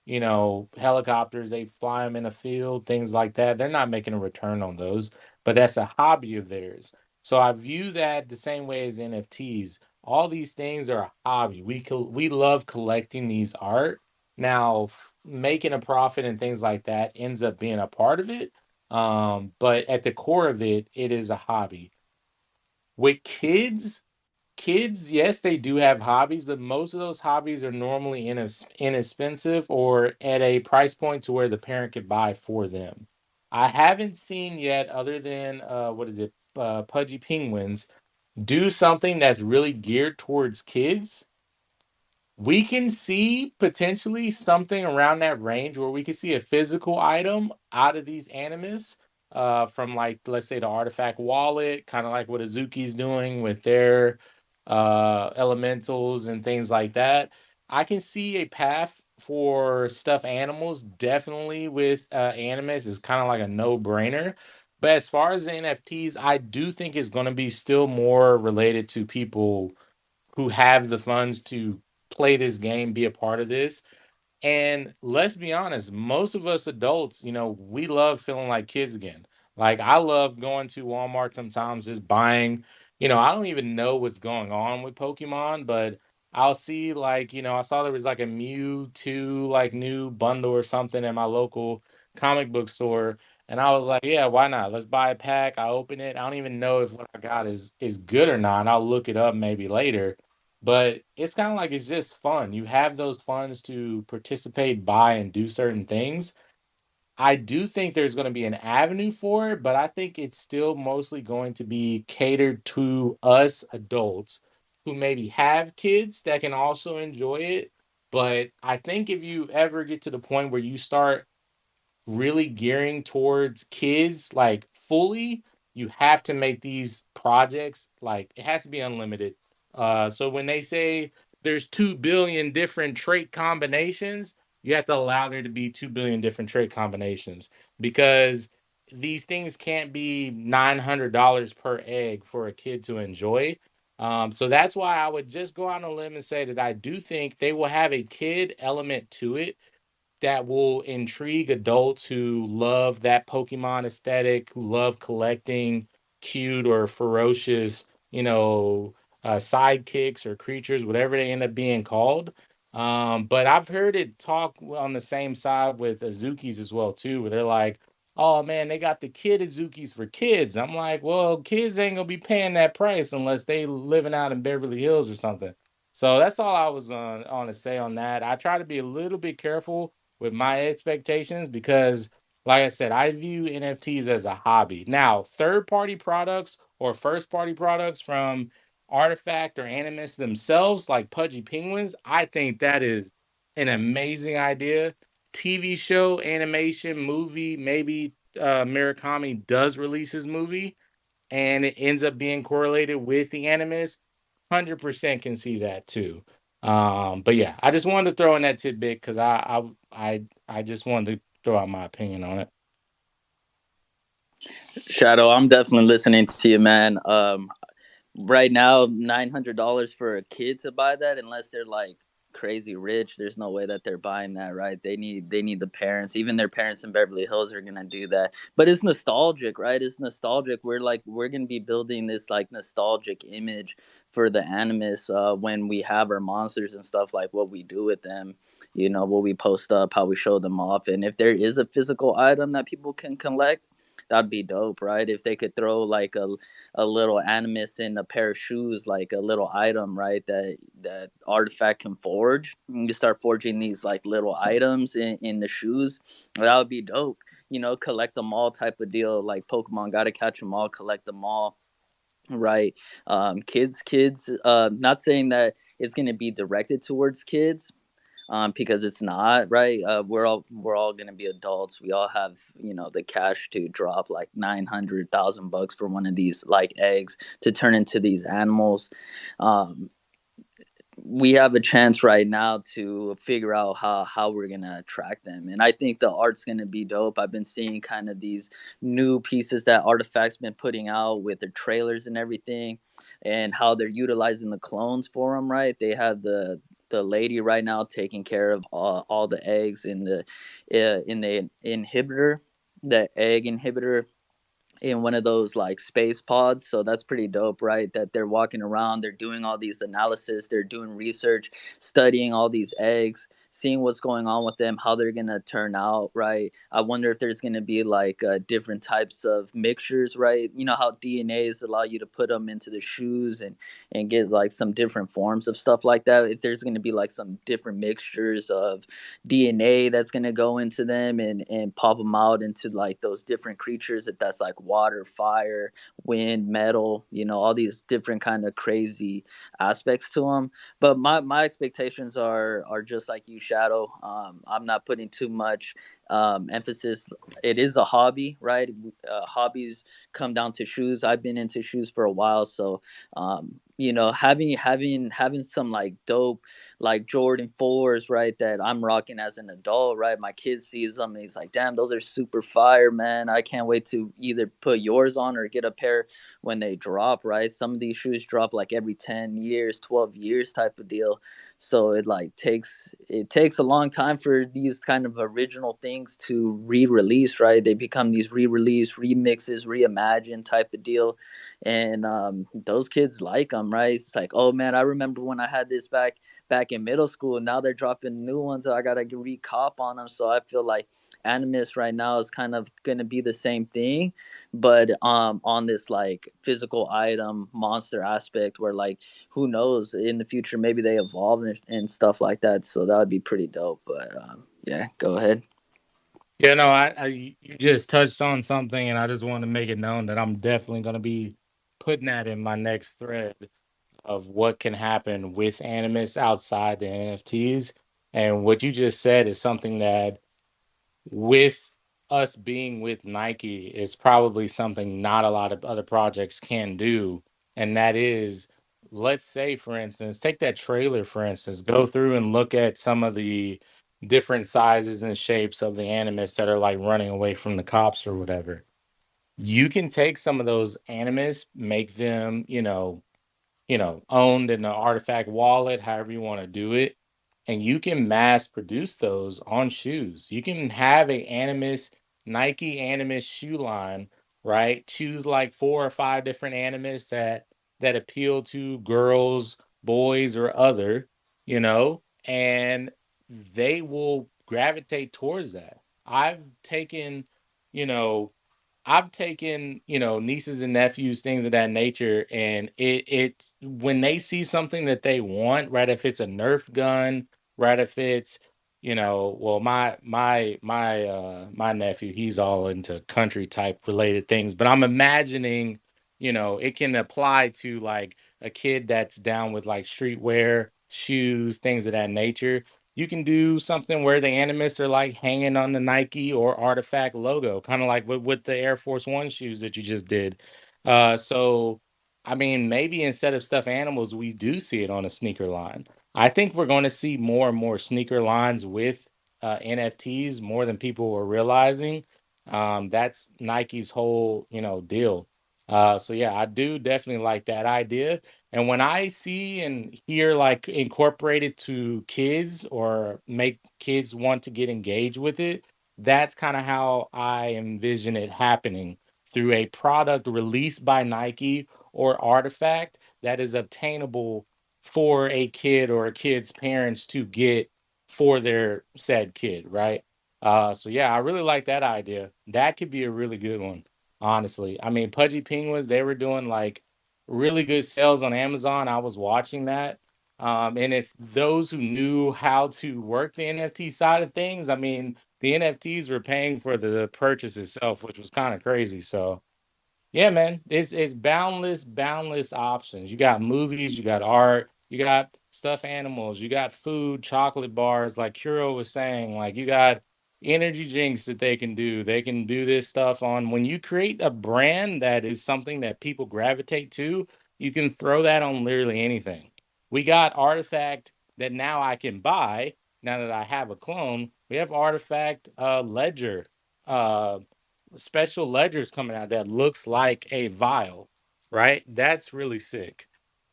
helicopters. They fly them in a field, things like that. They're not making a return on those, but that's a hobby of theirs. So I view that the same way as NFTs. All these things are a hobby. We love collecting these art. Now, making a profit and things like that ends up being a part of it. But at the core of it, it is a hobby. With kids, yes, they do have hobbies, but most of those hobbies are normally inexpensive or at a price point to where the parent could buy for them. I haven't seen yet, other than what is it, Pudgy Penguins, do something that's really geared towards kids. We can see potentially something around that range where we can see a physical item out of these animus, from, like, let's say, the artifact wallet, kind of like what Azuki's doing with their elementals and things like that. I can see a path for stuffed animals definitely with animus is kind of like a no-brainer. But as far as the NFTs, I do think it's going to be still more related to people who have the funds to play this game, be a part of this. And let's be honest, most of us adults, we love feeling like kids again. Like I love going to Walmart sometimes, just buying, I don't even know what's going on with Pokemon, but I'll see like, I saw there was like a Mewtwo like new bundle or something at my local comic book store. And I was like, yeah, why not? Let's buy a pack. I open it. I don't even know if what I got is good or not. I'll look it up maybe later. But it's kind of like it's just fun. You have those funds to participate, buy, and do certain things. I do think there's going to be an avenue for it, but I think it's still mostly going to be catered to us adults who maybe have kids that can also enjoy it. But I think if you ever get to the point where you start really gearing towards kids like fully, you have to make these projects like it has to be unlimited. So when they say there's 2 billion different trait combinations, you have to allow there to be 2 billion different trait combinations because these things can't be $900 per egg for a kid to enjoy. So that's why I would just go out on a limb and say that I do think they will have a kid element to it that will intrigue adults who love that Pokemon aesthetic, who love collecting cute or ferocious, sidekicks or creatures, whatever they end up being called. But I've heard it talk on the same side with Azukis as well too, where they're like, "Oh man, they got the kid Azukis for kids." I'm like, "Well, kids ain't gonna be paying that price unless they living out in Beverly Hills or something." So that's all I was on to say on that. I try to be a little bit careful with my expectations because like I said, I view NFTs as a hobby. Now, third party products or first party products from Artifact or Animus themselves, like Pudgy Penguins, I think that is an amazing idea. TV show, animation, movie, maybe Murakami does release his movie and it ends up being correlated with the Animus. 100% can see that too. But yeah, I just wanted to throw in that tidbit because I just wanted to throw out my opinion on it. Shadow, I'm definitely listening to you, man. Right now, $900 for a kid to buy that, unless they're like crazy rich, there's no way that they're buying that, right? They need the parents. Even their parents in Beverly Hills are gonna do that. But it's nostalgic, right? It's nostalgic. We're gonna be building this like nostalgic image for the Animus when we have our monsters and stuff, like what we do with them, what we post up, how we show them off. And if there is a physical item that people can collect, that'd be dope, right? If they could throw like a little animus in a pair of shoes, like a little item, right? That Artifact can forge. You start forging these like little items in the shoes. That would be dope. Collect them all type of deal. Like Pokemon, gotta catch them all, collect them all. Right. Kids. Not saying that it's gonna be directed towards kids, because it's not, right. We're all gonna be adults. We all have the cash to drop like 900,000 bucks for one of these like eggs to turn into these animals. Um, we have a chance right now to figure out how we're gonna attract them, and I think the art's gonna be dope. I've been seeing kind of these new pieces that Artifact's been putting out with their trailers and everything, and how they're utilizing the clones for them, right? They have the lady right now taking care of all the eggs in the inhibitor, the egg inhibitor, in one of those like space pods. So that's pretty dope, right? That they're walking around, they're doing all these analysis, they're doing research, studying all these eggs, seeing what's going on with them, how they're gonna turn out, right? I wonder if there's gonna be like different types of mixtures, right? You know how DNAs allow you to put them into the shoes and get like some different forms of stuff like that. If there's gonna be like some different mixtures of DNA that's going to go into them and pop them out into like those different creatures, if that's like water, fire, wind, metal, all these different kind of crazy aspects to them. But my expectations are just like you, Shadow. I'm not putting too much emphasis. It is a hobby, right? Hobbies come down to shoes. I've been into shoes for a while, so having some like dope like Jordan 4s, right, that I'm rocking as an adult, right? My kid sees them and he's like, damn, those are super fire, man. I can't wait to either put yours on or get a pair when they drop, right? Some of these shoes drop like every 10 years, 12 years type of deal. So it takes a long time for these kind of original things to re-release, right? They become these re-release, remixes, reimagined type of deal. And those kids like them, right? It's like, oh man, I remember when I had this back in middle school. Now they're dropping new ones, so I gotta recop on them. So I feel like Animus right now is kind of gonna be the same thing, but on this like physical item monster aspect, where like who knows, in the future maybe they evolve and stuff like that. So that would be pretty dope. But yeah, go ahead. Yeah, no, you just touched on something, and I just want to make it known that I'm definitely going to be putting that in my next thread of what can happen with Animus outside the NFTs. And what you just said is something that, with us being with Nike, is probably something not a lot of other projects can do. And that is, let's say, for instance, take that trailer, for instance, go through and look at some of the different sizes and shapes of the Animus that are like running away from the cops or whatever. You can take some of those Animus, make them, owned in the artifact wallet, however you want to do it. And you can mass produce those on shoes. You can have a Animus, Nike Animus shoe line, right? Choose like 4 or 5 different Animus that appeal to girls, boys, or other, and they will gravitate towards that. I've taken, you know, nieces and nephews, things of that nature, and it's when they see something that they want, right? If it's a Nerf gun, right? If it's, well, my nephew, he's all into country type related things, but I'm imagining, it can apply to like a kid that's down with like streetwear, shoes, things of that nature. You can do something where the Animus are like hanging on the Nike or Artifact logo, kind of like with the Air Force One shoes that you just did. So, I mean, maybe instead of stuffed animals, we do see it on a sneaker line. I think we're going to see more and more sneaker lines with NFTs more than people are realizing. That's Nike's whole, deal. So yeah, I do definitely like that idea. And when I see and hear like incorporated to kids or make kids want to get engaged with it, that's kind of how I envision it happening through a product released by Nike or Artifact that is obtainable for a kid or a kid's parents to get for their said kid, right? So yeah, I really like that idea. That could be a really good one, honestly. I mean, Pudgy Penguins, they were doing like really good sales on Amazon. I was watching that. And if those who knew how to work the NFT side of things, I mean, the NFTs were paying for the purchase itself, which was kind of crazy. So yeah, man, it's boundless options. You got movies, you got art, you got stuffed animals, you got food, chocolate bars, like Kuro was saying, like you got energy drinks that they can do. They can do this stuff on when you create a brand that is something that people gravitate to, you can throw that on literally anything. We got Artifact that now I can buy now that I have a clone. We have Artifact Ledger. Uh Special ledgers coming out that looks like a vial, right? That's really sick.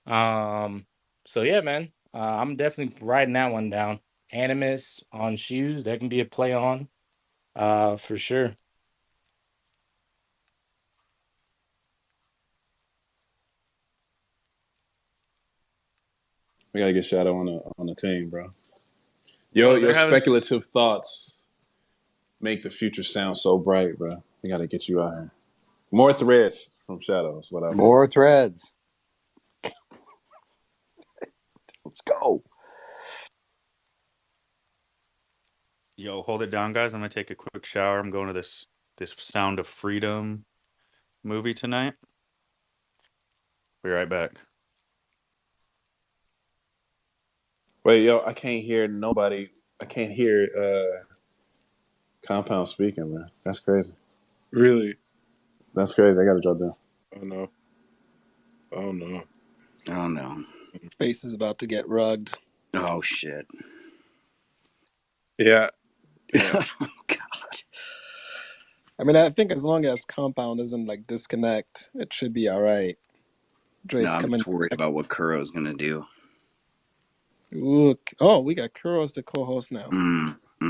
Um, so yeah, man, I'm definitely writing that one down. Animus on shoes, that can be a play on, for sure. We gotta get Shadow on the team, bro. Yo, they're Your having speculative thoughts make the future sound so bright, bro. We gotta get you out here. More threads from Shadows. What I mean. More threads. Let's go. Yo, hold it down, guys. I'm gonna take a quick shower. I'm going to this Sound of Freedom movie tonight. Be right back. Wait, yo, I can't hear nobody. I can't hear Compound speaking, man. That's crazy. Really? That's crazy. I gotta drop down. Oh no. Oh no. Oh no. Space is about to get rugged. Oh shit. Yeah. God. I mean, I think as long as Compound doesn't like disconnect, it should be all right. No, Dre's I'm coming just worried back. about what Kuro's gonna do. Look. Oh, we got Kuro as the co-host now.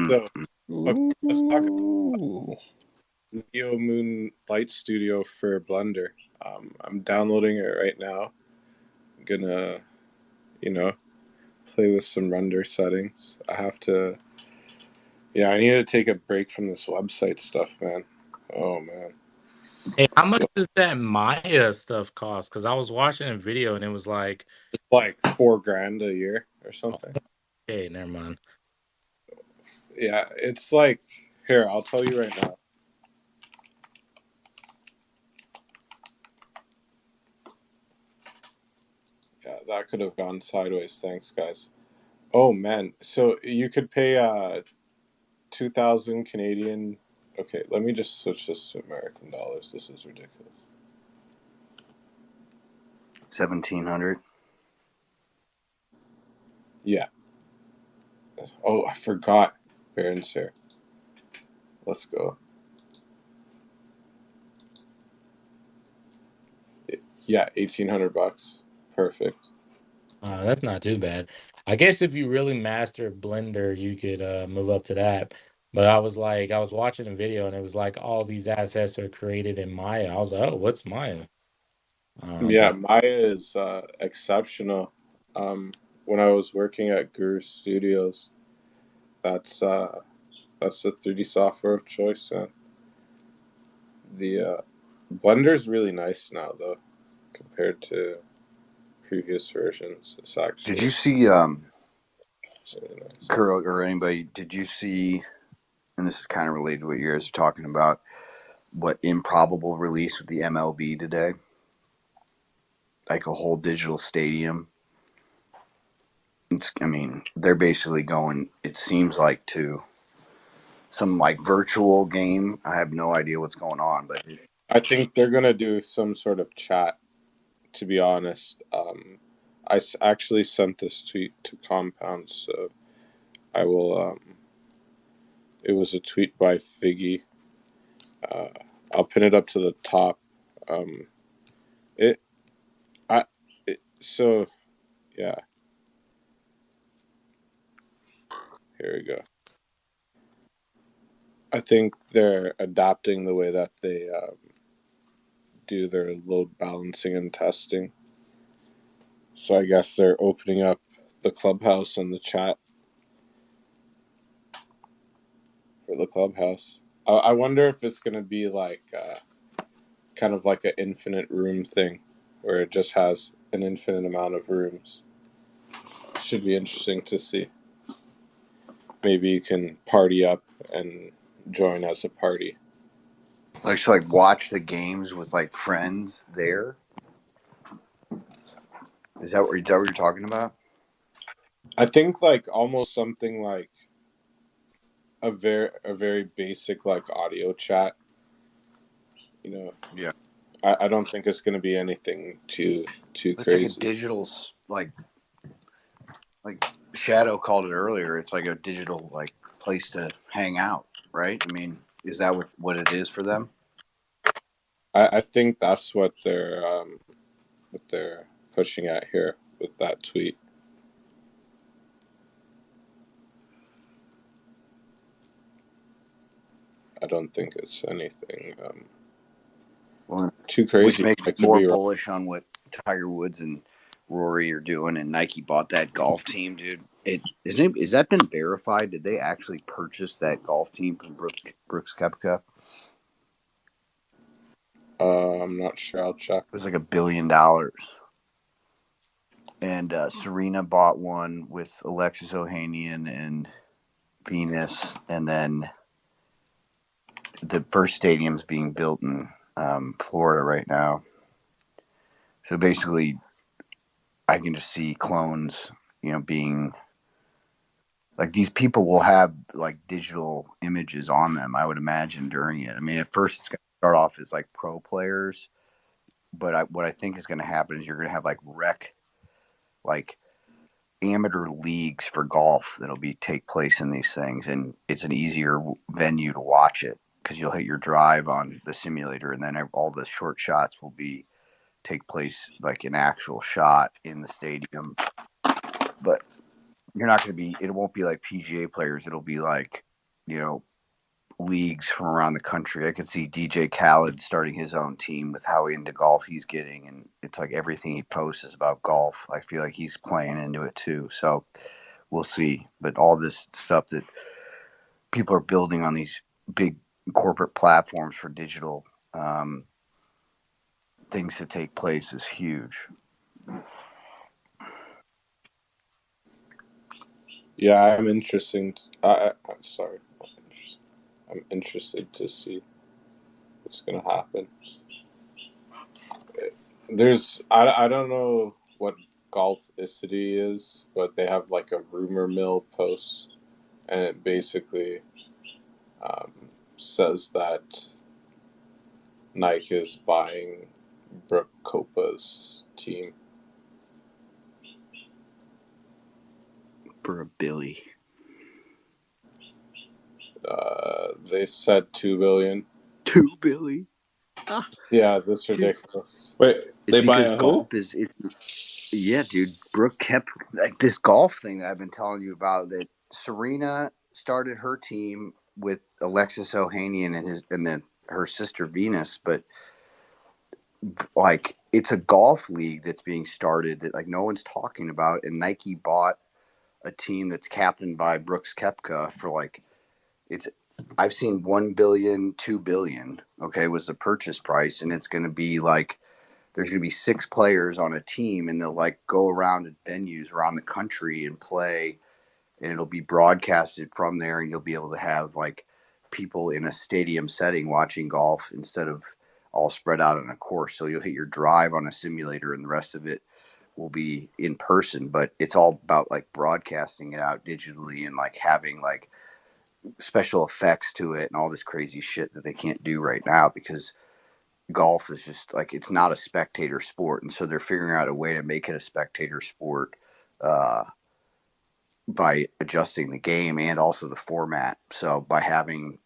So okay, let's talk about Ooh. Neo Moon Light Studio for Blender. I'm downloading it right now. I'm gonna, play with some render settings. I have to. Yeah, I need to take a break from this website stuff, man. Oh man. Hey, how much does that Maya stuff cost? Because I was watching a video and it was like, It's like $4,000 a year or oh, something. okay, never mind. Yeah, it's like here. I'll tell you right now. Yeah, that could have gone sideways. Thanks, guys. Oh man, so you could pay 2,000 Canadian. Okay, let me just switch this to American dollars. This is ridiculous. 1,700. Yeah. Oh, I forgot. Baron's here. Let's go. Yeah, $1,800. Perfect. That's not too bad. I guess if you really master Blender, you could move up to that. But I was watching a video and it was like all these assets are created in Maya. I was like, oh, what's Maya? Yeah, But Maya is exceptional. When I was working at Guru Studios, that's the 3D software of choice. The Blender's really nice now, though, compared to previous versions. It's actually Did you see really nice. Kuro or anybody? Did you see? And this is kind of related to what you guys are talking about. What Improbable released with the MLB today? Like a whole digital stadium. I mean, they're basically going. It seems like to some like virtual game. I have no idea what's going on, but I think they're gonna do some sort of chat. To be honest, I actually sent this tweet to Compound, so I will. It was a tweet by Figgy. I'll pin it up to the top. Um, it, I, so yeah. Here we go. I think they're adapting the way that they do their load balancing and testing. So I guess they're opening up the clubhouse and the chat for the clubhouse. I wonder if it's going to be like kind of like an infinite room thing where it just has an infinite amount of rooms. Should be interesting to see. Maybe you can party up and join as a party. like watch the games with like friends there. Is that what you're talking about? I think like almost something like a very basic like audio chat. Yeah. I don't think it's going to be anything too It's like a crazy. digital like Shadow called it earlier. It's like a digital like place to hang out, right? I mean, is that what it is for them? I think that's what they're pushing at here with that tweet. I don't think it's anything too crazy. Which makes I me could more be wrong. bullish on what Tiger Woods and Rory are doing, and Nike bought that golf team, dude. Is that been verified? Did they actually purchase that golf team from Brooks Koepka? I'm not sure. I'll check. It was like $1 billion. And Serena bought one with Alexis Ohanian and Venus, and then the first stadium's being built in Florida right now. So basically, I can just see clones, being like these people will have like digital images on them, I would imagine, during it. I mean, at first it's going to start off as like pro players, but what I think is going to happen is you're going to have like rec like amateur leagues for golf that'll be take place in these things, and it's an easier venue to watch it because you'll hit your drive on the simulator, and then all the short shots will be take place like an actual shot in the stadium. But you're not going to be. It won't be like PGA players. It'll be like, leagues from around the country. I could see DJ Khaled starting his own team with how into golf he's getting, and it's like everything he posts is about golf. I feel like he's playing into it too. So we'll see. But all this stuff that people are building on these big corporate platforms for digital things to take place is huge. Yeah, I'm interested. I'm sorry. I'm interested to see what's gonna happen. I don't know what Golficity is, but they have like a rumor mill post, and it basically says that Nike is buying Brooke Kopa's team. For a Billy. They said $2 billion. $2 billion. Yeah, that's ridiculous. Wait, It's they because buying who? golf is. Yeah, dude. Brooke kept like this golf thing that I've been telling you about. That Serena started her team with Alexis Ohanian and then her sister Venus, but like it's a golf league that's being started that like no one's talking about, and Nike bought a team that's captained by Brooks Koepka for like it's. I've seen 1 billion, 2 billion. Okay, was the purchase price, and it's going to be like there's going to be 6 players on a team, and they'll like go around at venues around the country and play, and it'll be broadcasted from there, and you'll be able to have like people in a stadium setting watching golf instead of all spread out on a course. So you'll hit your drive on a simulator, and the rest of it will be in person, but it's all about like broadcasting it out digitally and like having like special effects to it and all this crazy shit that they can't do right now because golf is just like it's not a spectator sport, and so they're figuring out a way to make it a spectator sport uh, by adjusting the game and also the format. So by having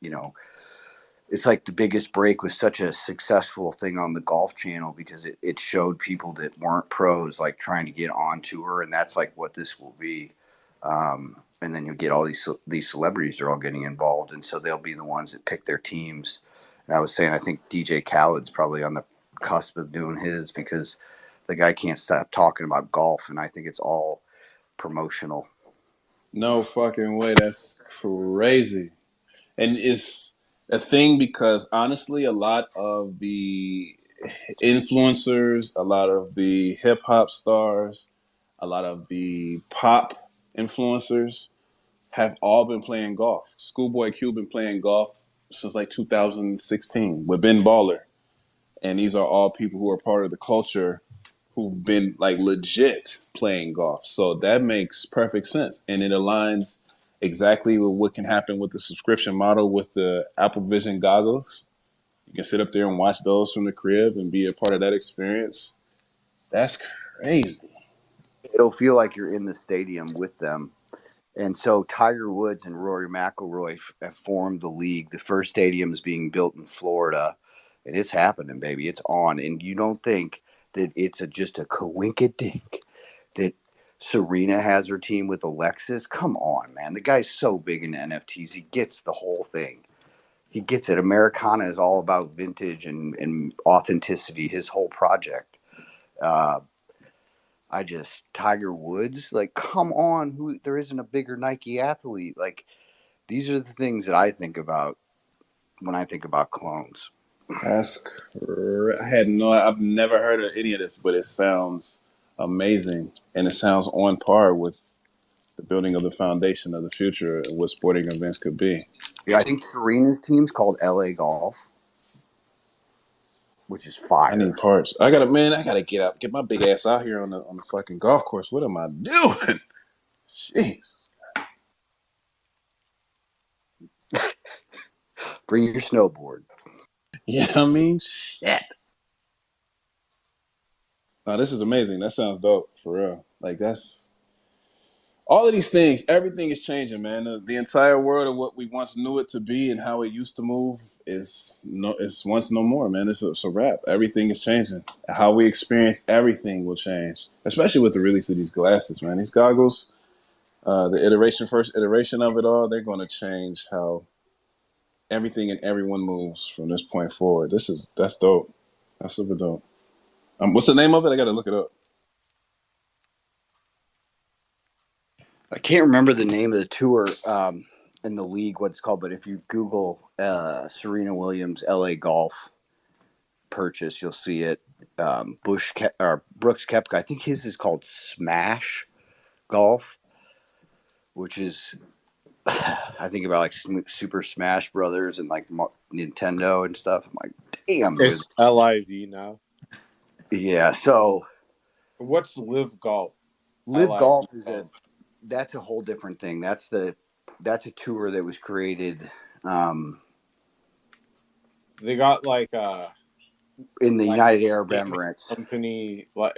it's like the biggest break was such a successful thing on the Golf Channel because it showed people that weren't pros like trying to get on tour, and that's like what this will be. And then you'll get all these celebrities are all getting involved, and so they'll be the ones that pick their teams. And I was saying I think DJ Khaled's probably on the cusp of doing his because the guy can't stop talking about golf, and I think it's all promotional. No fucking way. That's crazy. And it's a thing because honestly, a lot of the influencers, a lot of the hip hop stars, a lot of the pop influencers have all been playing golf. Schoolboy Q been playing golf since like 2016 with Ben Baller. And these are all people who are part of the culture who've been like legit playing golf. So that makes perfect sense. And it aligns exactly with what can happen with the subscription model with the Apple Vision goggles. You can sit up there and watch those from the crib and be a part of that experience. That's crazy. It'll feel like you're in the stadium with them. And so Tiger Woods and Rory McIlroy have formed the league. The first stadium is being built in Florida, and it's happening, baby. It's on. And you don't think that it's just a coinkydink that Serena has her team with Alexis? Come on, man. The guy's so big in NFTs. He gets the whole thing. He gets it. Americana is all about vintage and authenticity, his whole project. Uh, Tiger Woods, like, come on, there isn't a bigger Nike athlete. Like, these are the things that I think about when I think about clones. I've never heard of any of this, but it sounds amazing. And it sounds on par with the building of the foundation of the future of what sporting events could be. Yeah, I think Serena's team's called LA Golf, which is fire. I need parts. I gotta get my big ass out here on the fucking golf course. What am I doing? Jeez. Bring your snowboard. Yeah, I mean, shit. No, this is amazing. That sounds dope, for real. Like that's all of these things. Everything is changing, man. The entire world of what we once knew it to be and how it used to move it's once no more, man. It's a wrap. Everything is changing. How we experience everything will change, especially with the release of these glasses, man. These goggles, the first iteration of it all, they're going to change how everything and everyone moves from this point forward. That's dope. That's super dope. What's the name of it? I got to look it up. I can't remember the name of the tour in the league, what it's called, but if you Google Serena Williams LA Golf purchase, you'll see it. Brooks Koepka, I think his is called Smash Golf, which is I think about like Super Smash Brothers and like Nintendo and stuff. I'm like, damn, It's LIV now. Yeah, so what's Live Golf? Live Golf is that's a whole different thing. That's a tour that was created. They got like in the United Arab Emirates company, like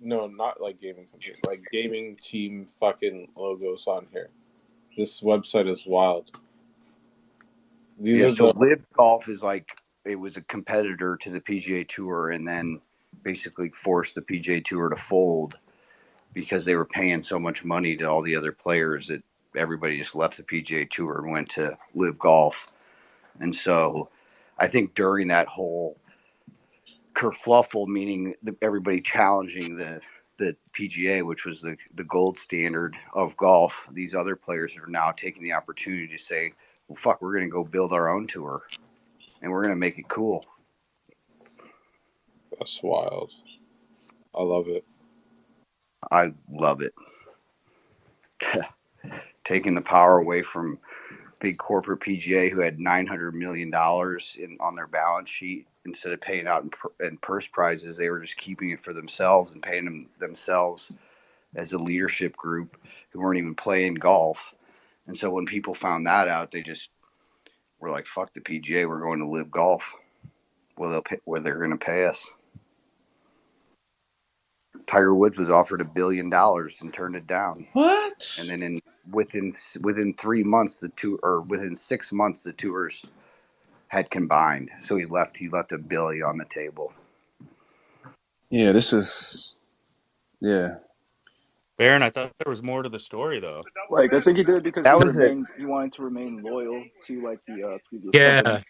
no, not like gaming company, like gaming team fucking logos on here. This website is wild. Live Golf is like it was a competitor to the PGA Tour, and then basically forced the PGA Tour to fold because they were paying so much money to all the other players that everybody just left the PGA Tour and went to Live Golf. And so I think during that whole kerfluffle, meaning everybody challenging the PGA, which was the gold standard of golf, these other players are now taking the opportunity to say, well, fuck, we're going to go build our own tour and we're going to make it cool. That's wild. I love it. I love it. Taking the power away from big corporate PGA who had $900 million on their balance sheet. Instead of paying out in purse prizes, they were just keeping it for themselves and paying themselves as a leadership group who weren't even playing golf. And so when people found that out, they just were like, fuck the PGA, we're going to Live Golf. Well, they're going to pay us. Tiger Woods was offered $1 billion and turned it down. What? And then within 3 months, within 6 months, the tours had combined. So he left $1 billion on the table. Yeah, yeah. Baron, I thought there was more to the story though. Like I think he did it because he wanted to remain loyal to like the previous company.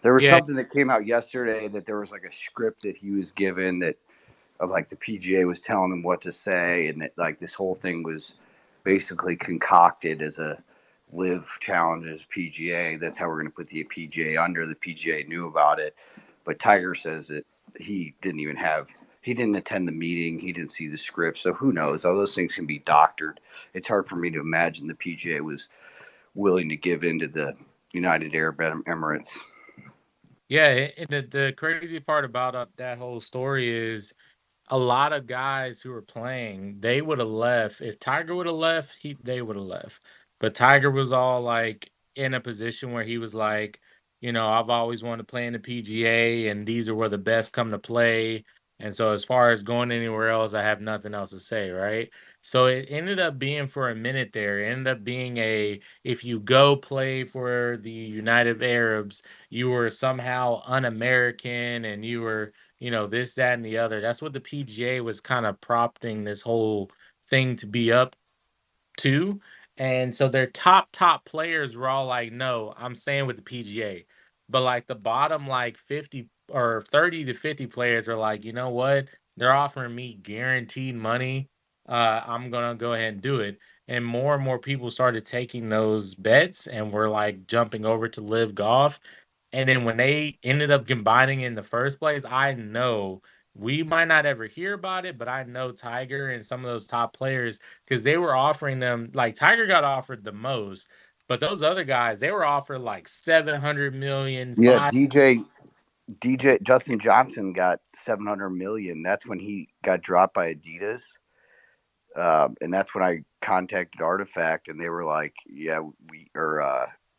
There was something that came out yesterday that there was like a script that he was given that of like the PGA was telling him what to say, and that like this whole thing was basically concocted as a Live challenges PGA. That's how we're going to put the PGA under. The PGA knew about it, but Tiger says that he didn't attend the meeting. He didn't see the script. So who knows? All those things can be doctored. It's hard for me to imagine the PGA was willing to give in to the United Arab Emirates. Yeah, and the crazy part about that whole story is a lot of guys who were playing, they would have left. If Tiger would have left, they would have left. But Tiger was all like in a position where he was like, I've always wanted to play in the PGA, and these are where the best come to play. And so as far as going anywhere else, I have nothing else to say, right? So it ended up being for a minute there. It ended up being if you go play for the United Arabs, you were somehow un-American and you were this, that, and the other. That's what the PGA was kind of prompting this whole thing to be up to. And so their top players were all like, no, I'm staying with the PGA. But like the bottom like 50 or 30 to 50 players are like, you know what? They're offering me guaranteed money. I'm going to go ahead and do it. And more people started taking those bets and were like jumping over to Live Golf. And then when they ended up combining in the first place, I know we might not ever hear about it, but I know Tiger and some of those top players, because they were offering them, like Tiger got offered the most, but those other guys, they were offered like 700 million. Yeah, DJ Justin Johnson got 700 million. That's when he got dropped by Adidas. And that's when I contacted Artifact, and they were like, yeah,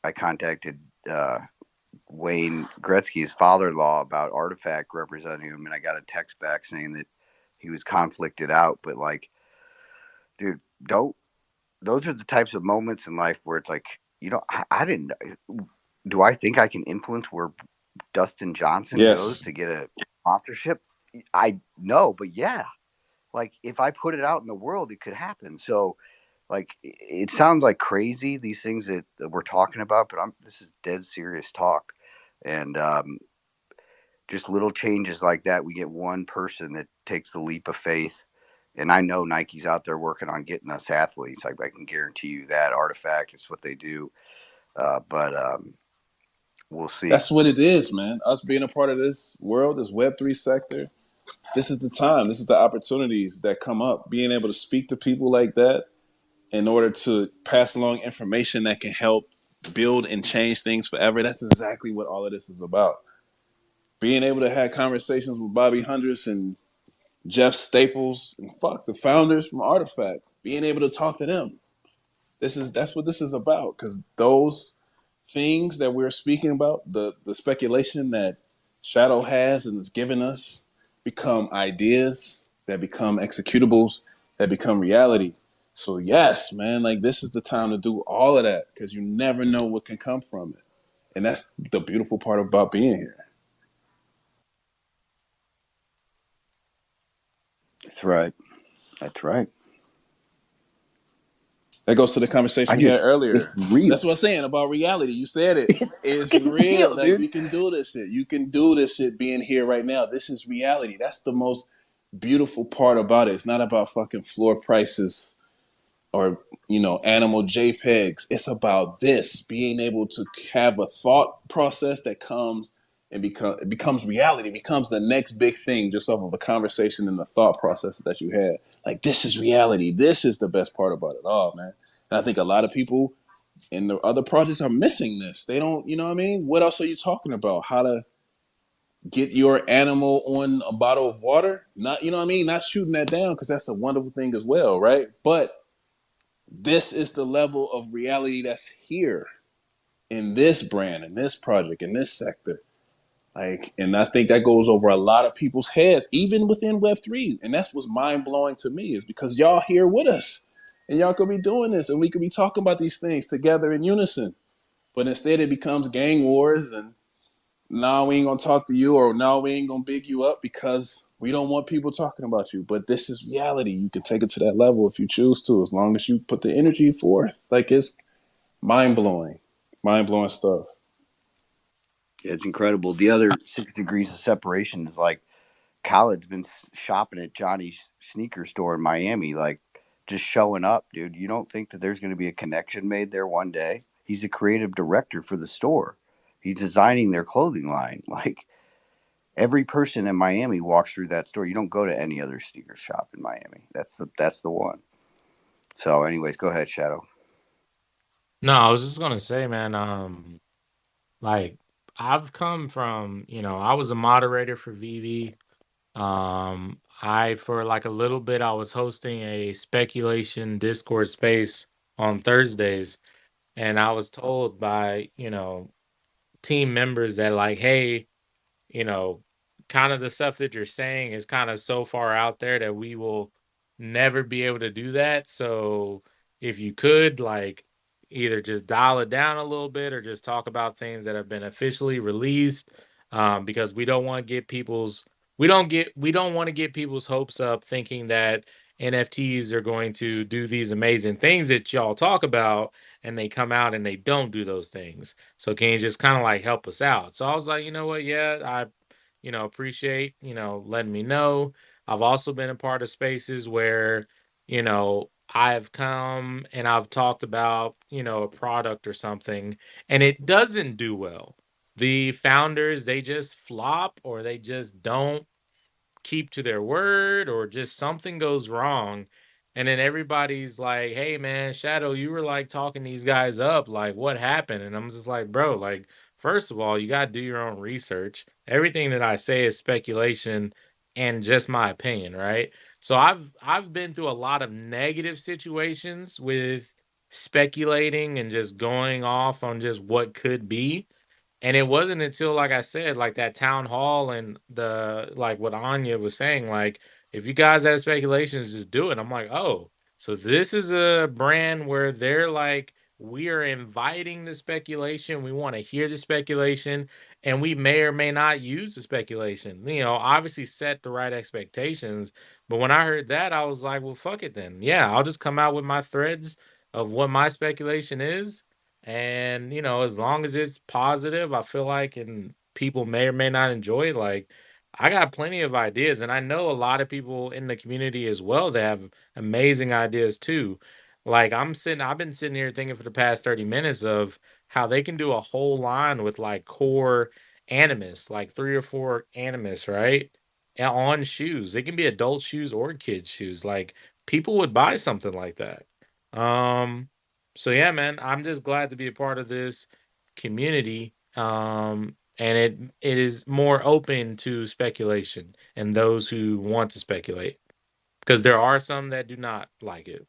I contacted Wayne Gretzky's father-in-law about Artifact representing him, and I got a text back saying that he was conflicted out. But like, dude, don't those are the types of moments in life where it's like, I didn't. Do I think I can influence where Dustin Johnson goes Yes. to get a sponsorship? I know, but yeah, like if I put it out in the world, it could happen. So, like, it sounds like crazy these things that we're talking about, but this is dead serious talk, and just little changes like that. We get one person that takes the leap of faith. And I know Nike's out there working on getting us athletes. I can guarantee you that. Artifact, it's what they do. But we'll see. That's what it is, man. Us being a part of this world, this Web3 sector, this is the time. This is the opportunities that come up. Being able to speak to people like that in order to pass along information that can help build and change things forever. That's exactly what all of this is about. Being able to have conversations with Bobby Hundreds and Jeff Staples and the founders from Artifact. Being able to talk to them. That's what this is about. Because those things that we're speaking about, the speculation that Shadow has and is giving us, become ideas that become executables, that become reality. So yes, man, like this is the time to do all of that because you never know what can come from it. And that's the beautiful part about being here. That's right. That's right. That goes to the conversation we had earlier. It's real. That's what I'm saying about reality. You said it. It's It's fucking real. real, Like dude. we can do this shit. You can do this shit being here right now. This is reality. That's the most beautiful part about it. It's not about fucking floor prices or animal JPEGs. It's about this being able to have a thought process that comes and it becomes reality. It becomes the next big thing just off of a conversation and the thought process that you had. Like this is reality. This is the best part about it all, man. And I think a lot of people in the other projects are missing this. They don't, you know what I mean? What else are you talking about? How to get your animal on a bottle of water? Not, you know what I mean? Not shooting that down because that's a wonderful thing as well, right? But this is the level of reality that's here in this brand, in this project, in this sector. Like, and I think that goes over a lot of people's heads, even within Web3. And that's what's mind blowing to me is because y'all here with us and y'all could be doing this and we could be talking about these things together in unison. But instead it becomes gang wars and no, we ain't gonna talk to you or no, we ain't gonna big you up because we don't want people talking about you. But this is reality. You can take it to that level if you choose to, as long as you put the energy forth. Like it's mind blowing stuff. It's incredible. The other 6 degrees of separation is like Khaled's been shopping at Johnny's sneaker store in Miami, like just showing up, dude. You don't think that there's going to be a connection made there one day? He's a creative director for the store. He's designing their clothing line. Like every person in Miami walks through that store. You don't go to any other sneaker shop in Miami. That's the one. So, anyways, go ahead, Shadow. No, I was just gonna say, man, like I've come from, I was a moderator for VV. I for like a little bit I was hosting a speculation Discord space on Thursdays, and I was told by, team members that like, hey, you know, kind of the stuff that you're saying is kind of so far out there that we will never be able to do that. So if you could like either just dial it down a little bit or just talk about things that have been officially released, because we don't want to get people's hopes up thinking that NFTs are going to do these amazing things that y'all talk about and they come out and they don't do those things. So can you just kind of like help us out? So I was like, you know what? Yeah, I, appreciate, letting me know. I've also been a part of spaces where, I've come and I've talked about, a product or something and it doesn't do well. The founders, they just flop or they just don't keep to their word or just something goes wrong, and then everybody's like, hey man, Shadow, you were like talking these guys up, like what happened? And I'm just like, bro, like first of all, you got to do your own research. Everything that I say is speculation and just my opinion, right? So I've been through a lot of negative situations with speculating and just going off on just what could be, and it wasn't until, like I said, like that town hall and the like what Anya was saying, like, if you guys have speculations, just do it. I'm like, oh, so this is a brand where they're like, we are inviting the speculation. We want to hear the speculation, and we may or may not use the speculation. Obviously set the right expectations. But when I heard that, I was like, well, fuck it then. Yeah, I'll just come out with my threads of what my speculation is. And, as long as it's positive, I feel like, and people may or may not enjoy it, like, I got plenty of ideas, and I know a lot of people in the community as well that have amazing ideas too. Like I've been sitting here thinking for the past 30 minutes of how they can do a whole line with like core animus, like 3 or 4 animus, right? And on shoes. It can be adult shoes or kids shoes. Like people would buy something like that. Um, so yeah, man, I'm just glad to be a part of this community. And it is more open to speculation and those who want to speculate, because there are some that do not like it.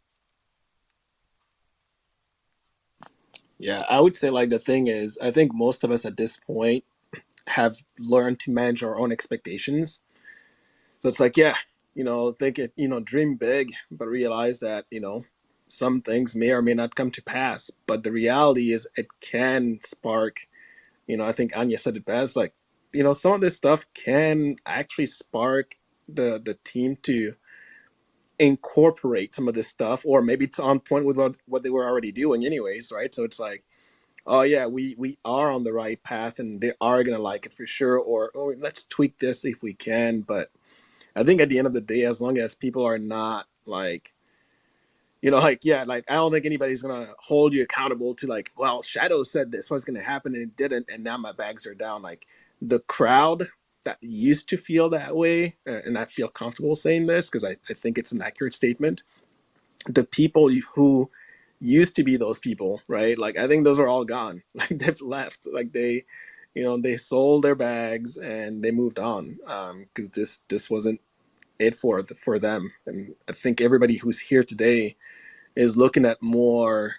Yeah, I would say like the thing is, I think most of us at this point have learned to manage our own expectations. So it's like, yeah, think it, dream big, but realize that, some things may or may not come to pass. But the reality is it can spark, I think Anya said it best, like, some of this stuff can actually spark the team to incorporate some of this stuff, or maybe it's on point with what they were already doing anyways, right? So it's like, oh yeah, we are on the right path and they are gonna like it for sure, or oh, let's tweak this if we can. But I think at the end of the day, as long as people are not like, like, yeah, like I don't think anybody's gonna hold you accountable to like, well, Shadow said this was gonna happen and it didn't, and now my bags are down. Like the crowd that used to feel that way, and I feel comfortable saying this because I think it's an accurate statement. The people who used to be those people, right? Like I think those are all gone. Like they've left. Like they sold their bags and they moved on. Because this wasn't it for them. And I think everybody who's here today is looking at more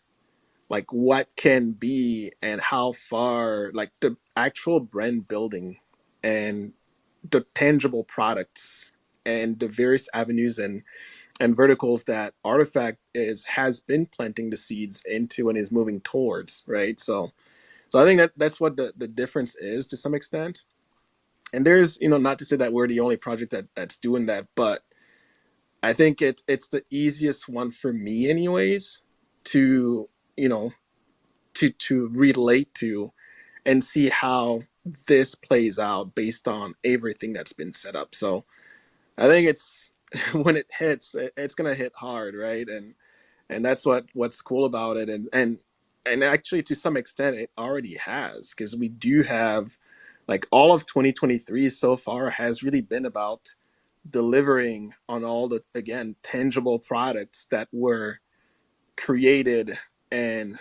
like what can be and how far, like the actual brand building and the tangible products and the various avenues and verticals that Artifact has been planting the seeds into and is moving towards, right? So I think that's what the difference is to some extent. And there's, not to say that we're the only project that's doing that, but I think it's the easiest one for me anyways to, to relate to and see how this plays out based on everything that's been set up. So I think it's when it hits, it's gonna hit hard, right? And that's what's cool about it, and actually to some extent it already has, because we do have like all of 2023 so far has really been about delivering on all the, again, tangible products that were created and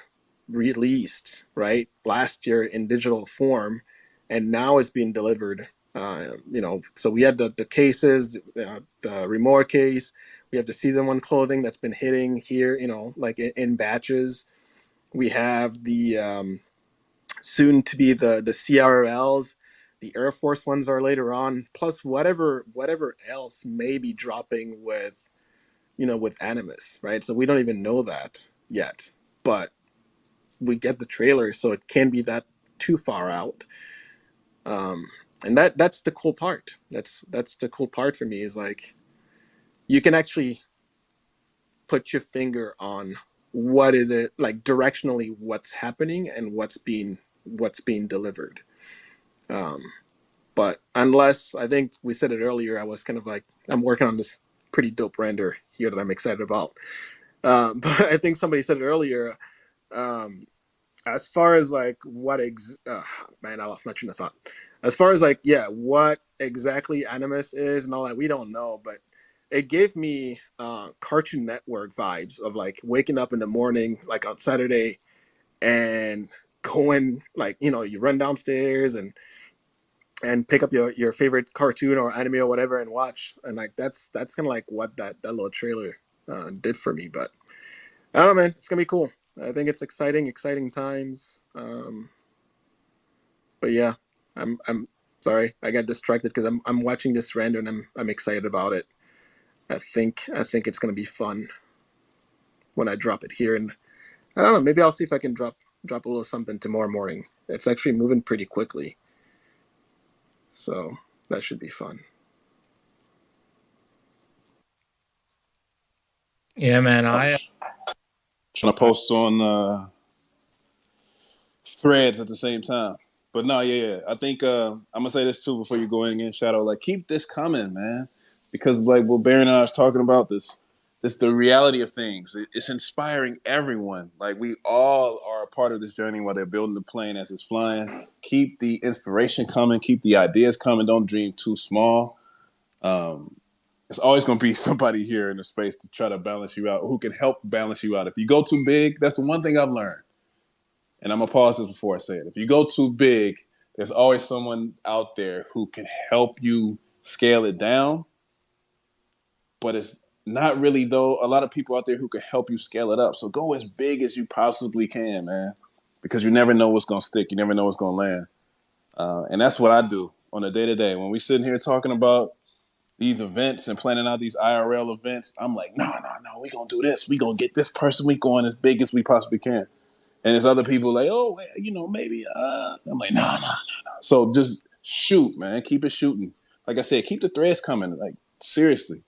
released right last year in digital form, and now it's being delivered. So we had the cases, the Remore case. We have the Season 1 clothing that's been hitting here, like in batches. We have the soon to be the CRLs. The Air Force ones are later on. Plus whatever else may be dropping with, with Animus, right? So we don't even know that yet, but we get the trailer, so it can't be that too far out. And that's the cool part. That's the cool part for me, is like you can actually put your finger on what is it, like directionally what's happening and what's being delivered. Um, but unless, I think we said it earlier, I was kind of like, I'm working on this pretty dope render here that I'm excited about. But I think somebody said it earlier. Um, as far as like man, I lost my train of thought. As far as like, yeah, what exactly Animus is and all that, we don't know, but it gave me Cartoon Network vibes of like waking up in the morning, like on Saturday, and going like, you run downstairs and pick up your favorite cartoon or anime or whatever and watch, and like that's kind of like what that little trailer did for me. But I don't know, man, it's gonna be cool. I think it's exciting times. But yeah, I'm sorry I got distracted because I'm watching this render and I'm excited about it. I think it's gonna be fun when I drop it here, and I don't know. Maybe I'll see if I can drop a little something tomorrow morning. It's actually moving pretty quickly, so that should be fun. Yeah, man. I'm trying to post on threads at the same time. But no, yeah. I think I'm gonna say this too before you go in again, Shadow. Like, keep this coming, man, because like what Baron and I was talking about, this the reality of things. It's inspiring everyone. Like, we all are a part of this journey while they're building the plane as it's flying. Keep the inspiration coming. Keep the ideas coming. Don't dream too small. It's always going to be somebody here in the space to try to balance you out, who can help balance you out. If you go too big, that's the one thing I've learned. And I'm going to pause this before I say it. If you go too big, there's always someone out there who can help you scale it down. But it's not really, though, a lot of people out there who can help you scale it up. So go as big as you possibly can, man, because you never know what's going to stick. You never know what's going to land. And that's what I do on a day-to-day. When we sitting here talking about these events and planning out these IRL events, I'm like, no, we gonna do this. We gonna get this person. We going as big as we possibly can. And there's other people like, oh, maybe. I'm like, no. So just shoot, man. Keep it shooting. Like I said, keep the threads coming. Like, seriously,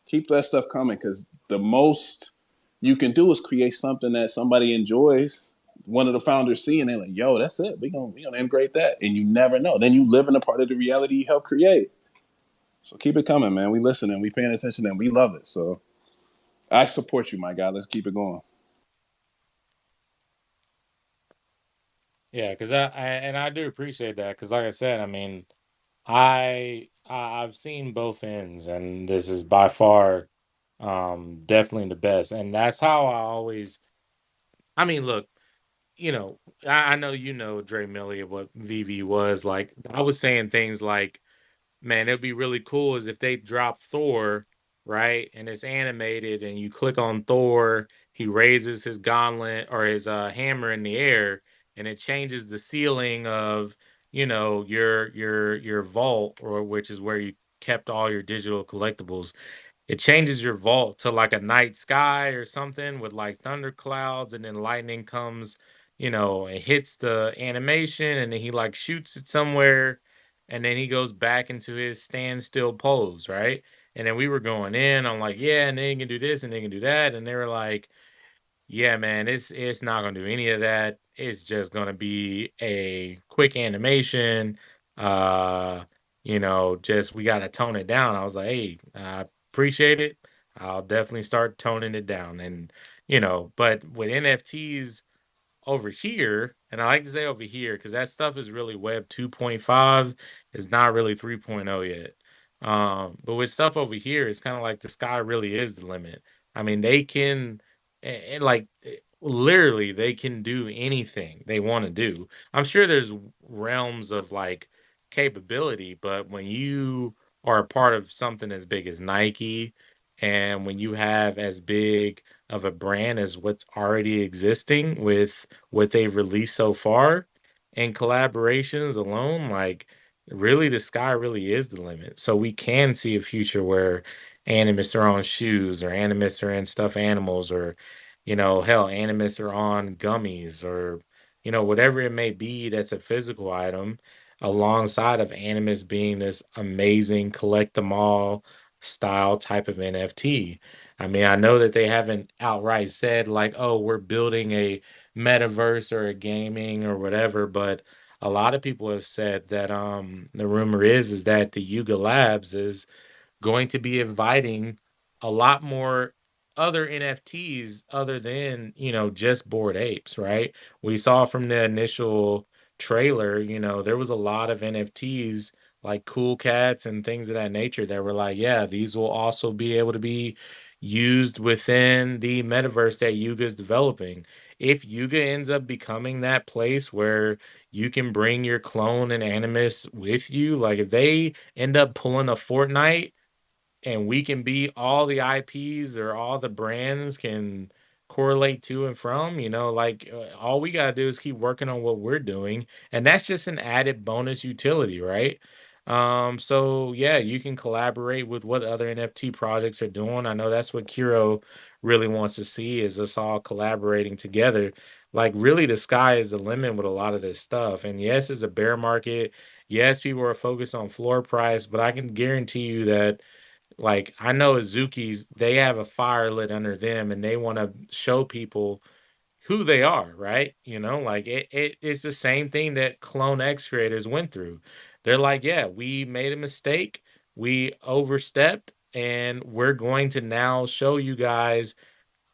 keep that stuff coming, because the most you can do is create something that somebody enjoys. One of the founders see and they're like, yo, that's it. We gonna integrate that. And you never know. Then you live in a part of the reality you help create. So keep it coming, man. We listening, we paying attention, and we love it. So I support you, my guy. Let's keep it going. Yeah, because I do appreciate that, because like I said, I mean, I've seen both ends, and this is by far definitely the best. And that's how I always, I mean, look, I know Dre Millie, what VV was like. I was saying things like, man, it'd be really cool is if they drop Thor, right? And it's animated and you click on Thor, he raises his gauntlet or his hammer in the air, and it changes the ceiling of, your vault, or which is where you kept all your digital collectibles. It changes your vault to like a night sky or something with like thunderclouds, and then lightning comes, it hits the animation, and then he like shoots it somewhere, and then he goes back into his standstill pose, right? And then we were going in. I'm like, yeah, and they can do this and they can do that. And they were like, yeah, man, it's not gonna do any of that. It's just gonna be a quick animation. Uh, just we gotta tone it down. I was like, hey, I appreciate it. I'll definitely start toning it down. And but with NFTs over here, and I like to say over here because that stuff is really Web 2.5, is not really 3.0 yet. But with stuff over here, it's kind of like the sky really is the limit. I mean, they can, literally, they can do anything they want to do. I'm sure there's realms of like capability, but when you are a part of something as big as Nike, and when you have as big of a brand as what's already existing with what they've released so far and collaborations alone, like really the sky really is the limit. So we can see a future where animists are on shoes, or animists are in stuffed animals, or hell, animists are on gummies, or whatever it may be that's a physical item, alongside of animus being this amazing collect them all style type of NFT. I mean, I know that they haven't outright said like, oh, we're building a metaverse or a gaming or whatever, but a lot of people have said that the rumor is that the Yuga Labs is going to be inviting a lot more other NFTs other than, just Bored Apes, right? We saw from the initial trailer, there was a lot of NFTs like Cool Cats and things of that nature that were like, yeah, these will also be able to be used within the metaverse that Yuga is developing. If Yuga ends up becoming that place where you can bring your clone and animus with you, like if they end up pulling a Fortnite and we can be all the IPs or all the brands can correlate to and from, all we got to do is keep working on what we're doing. And that's just an added bonus utility, right? So yeah, you can collaborate with what other NFT projects are doing. I know that's what Kuro really wants to see is us all collaborating together. Like really the sky is the limit with a lot of this stuff. And yes, it's a bear market. Yes, people are focused on floor price, but I can guarantee you that like I know Azuki's, they have a fire lit under them and they want to show people who they are, right? You know, like it's the same thing that CloneX creators went through. They're like, yeah, we made a mistake, we overstepped, and we're going to now show you guys,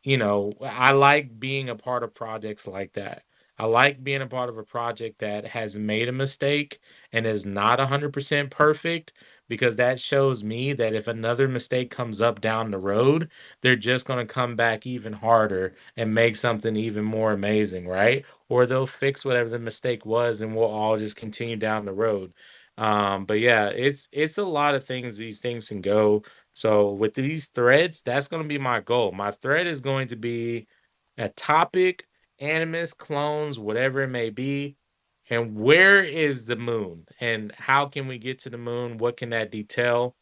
you know, I like being a part of projects like that. I like being a part of a project that has made a mistake and is not 100% perfect because that shows me that if another mistake comes up down the road, they're just going to come back even harder and make something even more amazing, right? Or they'll fix whatever the mistake was and we'll all just continue down the road. But yeah, it's a lot of things these things can go. So with these threads, that's going to be my goal. My thread is going to be a topic, animus, clones, whatever it may be. And where is the moon? And how can we get to the moon? What can that detail?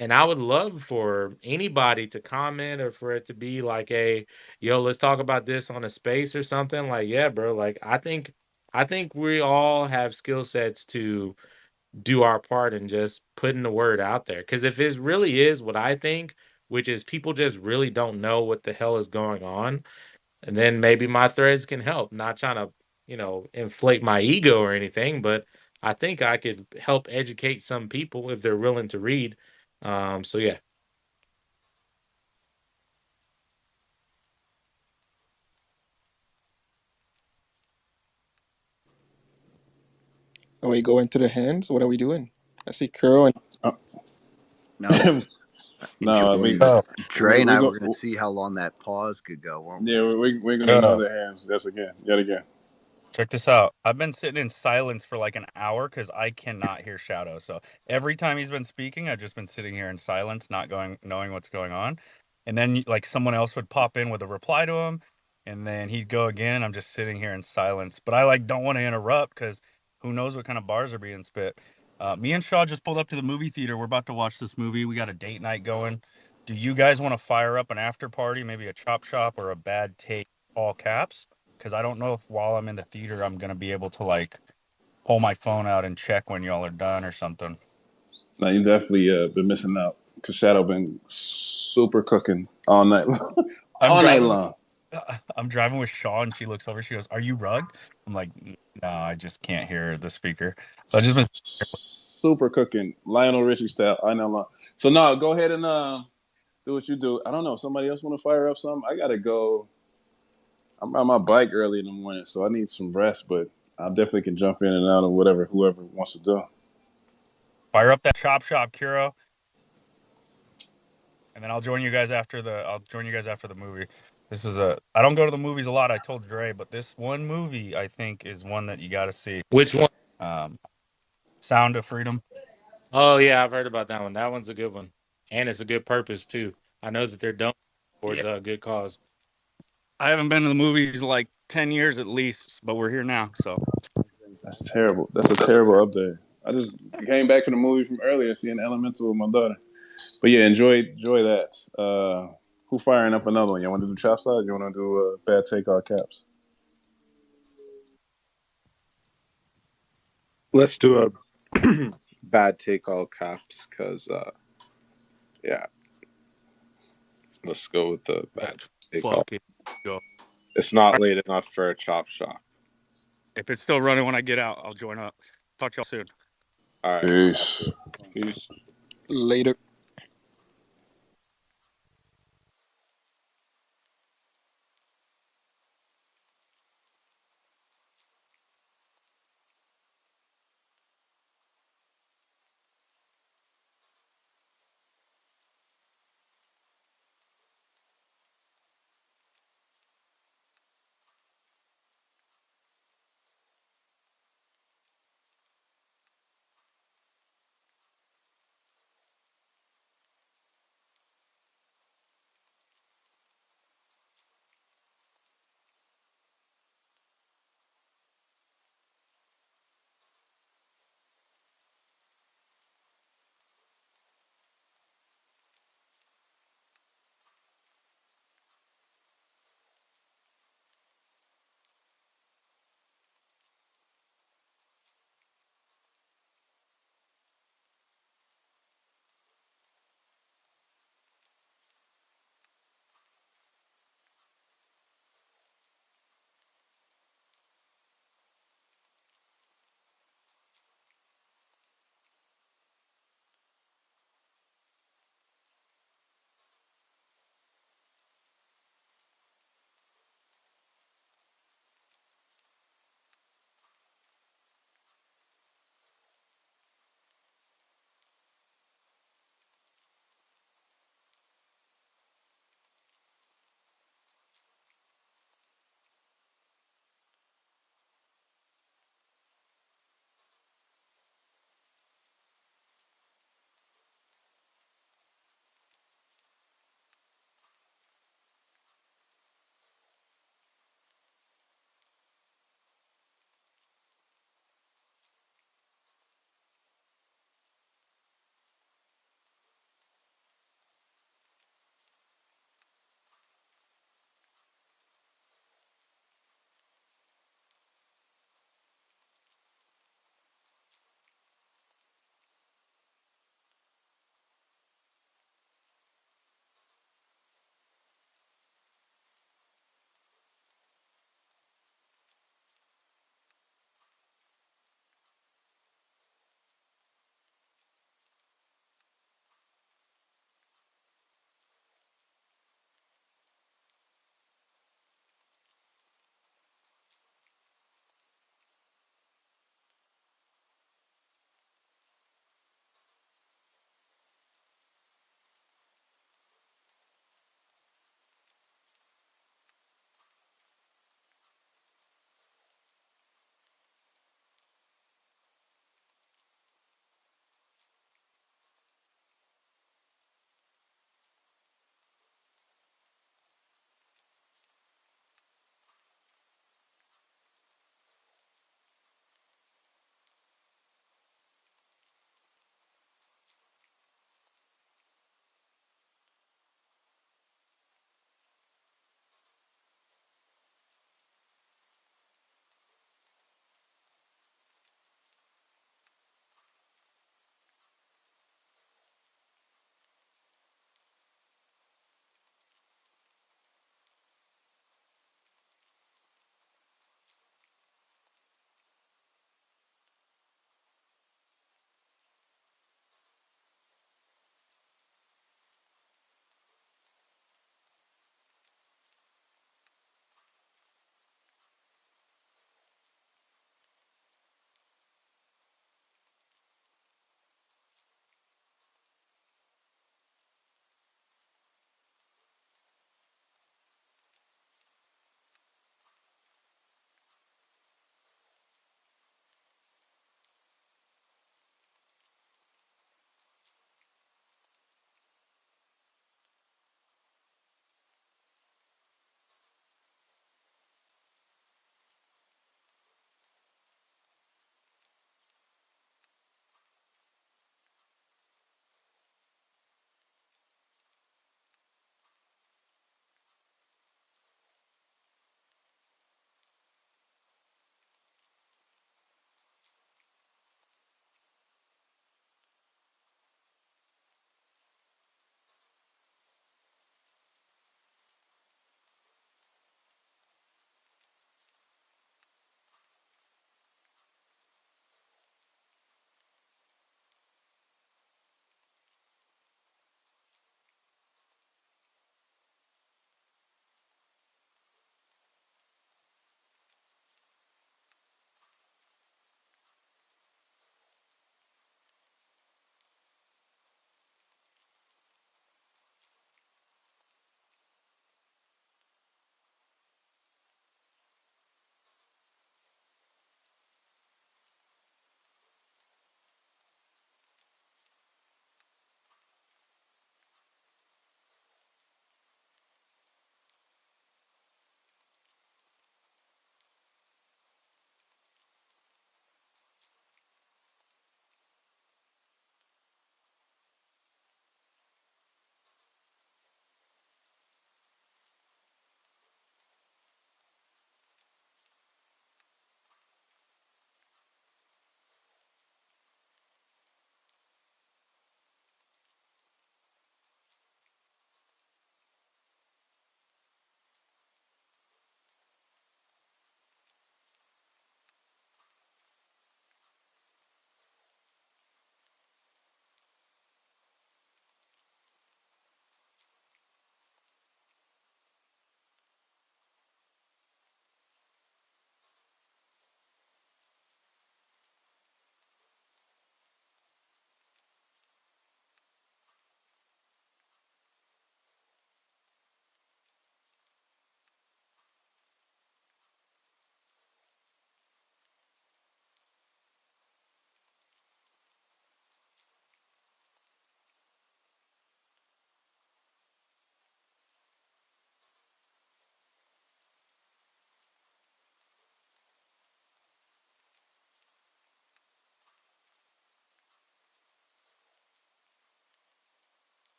And I would love for anybody to comment or for it to be like a, yo, let's talk about this on a space or something. Like, yeah, bro. Like I think we all have skill sets to do our part in just putting the word out there. Because if it really is what I think, which is people just really don't know what the hell is going on, and then maybe my threads can help. Not trying to, inflate my ego or anything, but I think I could help educate some people if they're willing to read. So yeah. Are we going to the hands? What are we doing? I see Kuro and No, No, Trey and we I go. were going to see how long that pause could go, weren't we? Yeah, we're gonna do other hands. That's yet again. Check this out. I've been sitting in silence for like an hour because I cannot hear Shadow. So every time he's been speaking, I've just been sitting here in silence, not knowing what's going on. And then like someone else would pop in with a reply to him, and then he'd go again, and I'm just sitting here in silence. But I like don't want to interrupt because who knows what kind of bars are being spit. Me and Shaw just pulled up to the movie theater. We're about to watch this movie. We got a date night going. Do you guys want to fire up an after party, maybe a chop shop or a bad take, all caps? Because I don't know if while I'm in the theater I'm gonna be able to like pull my phone out and check when y'all are done or something. No, you definitely been missing out because Shadow been super cooking all night, all night long. I'm driving with Shaw and she looks over. She goes, "Are you rugged?" I'm like, "No, I just can't hear the speaker." So I just been super cooking, Lionel Richie style. I know. So no, go ahead and do what you do. I don't know. Somebody else want to fire up something? I gotta go. I'm on my bike early in the morning, so I need some rest. But I definitely can jump in and out of whoever wants to do. fire up that chop shop, Kuro, and then I'll join you guys after the movie. I don't go to the movies a lot. I told Dre, but this one movie I think is one that you got to see. Which one? Sound of Freedom. Oh yeah, I've heard about that one. That one's a good one, and it's a good purpose too. I know that they're done towards a good cause. I haven't been to the movies like 10 years at least, but we're here now. So that's terrible. That's a terrible update. I just came back from the movie from earlier, seeing Elemental with my daughter. But yeah, enjoy that. Who firing up another one? You want to do chop side? You want to do a bad take all caps? Let's do a bad take all caps because yeah. Let's go with the bad take all. Go. It's not late enough for a chop shop. If it's still running when I get out, I'll join up. Talk to y'all soon. All right. Peace. Peace. later.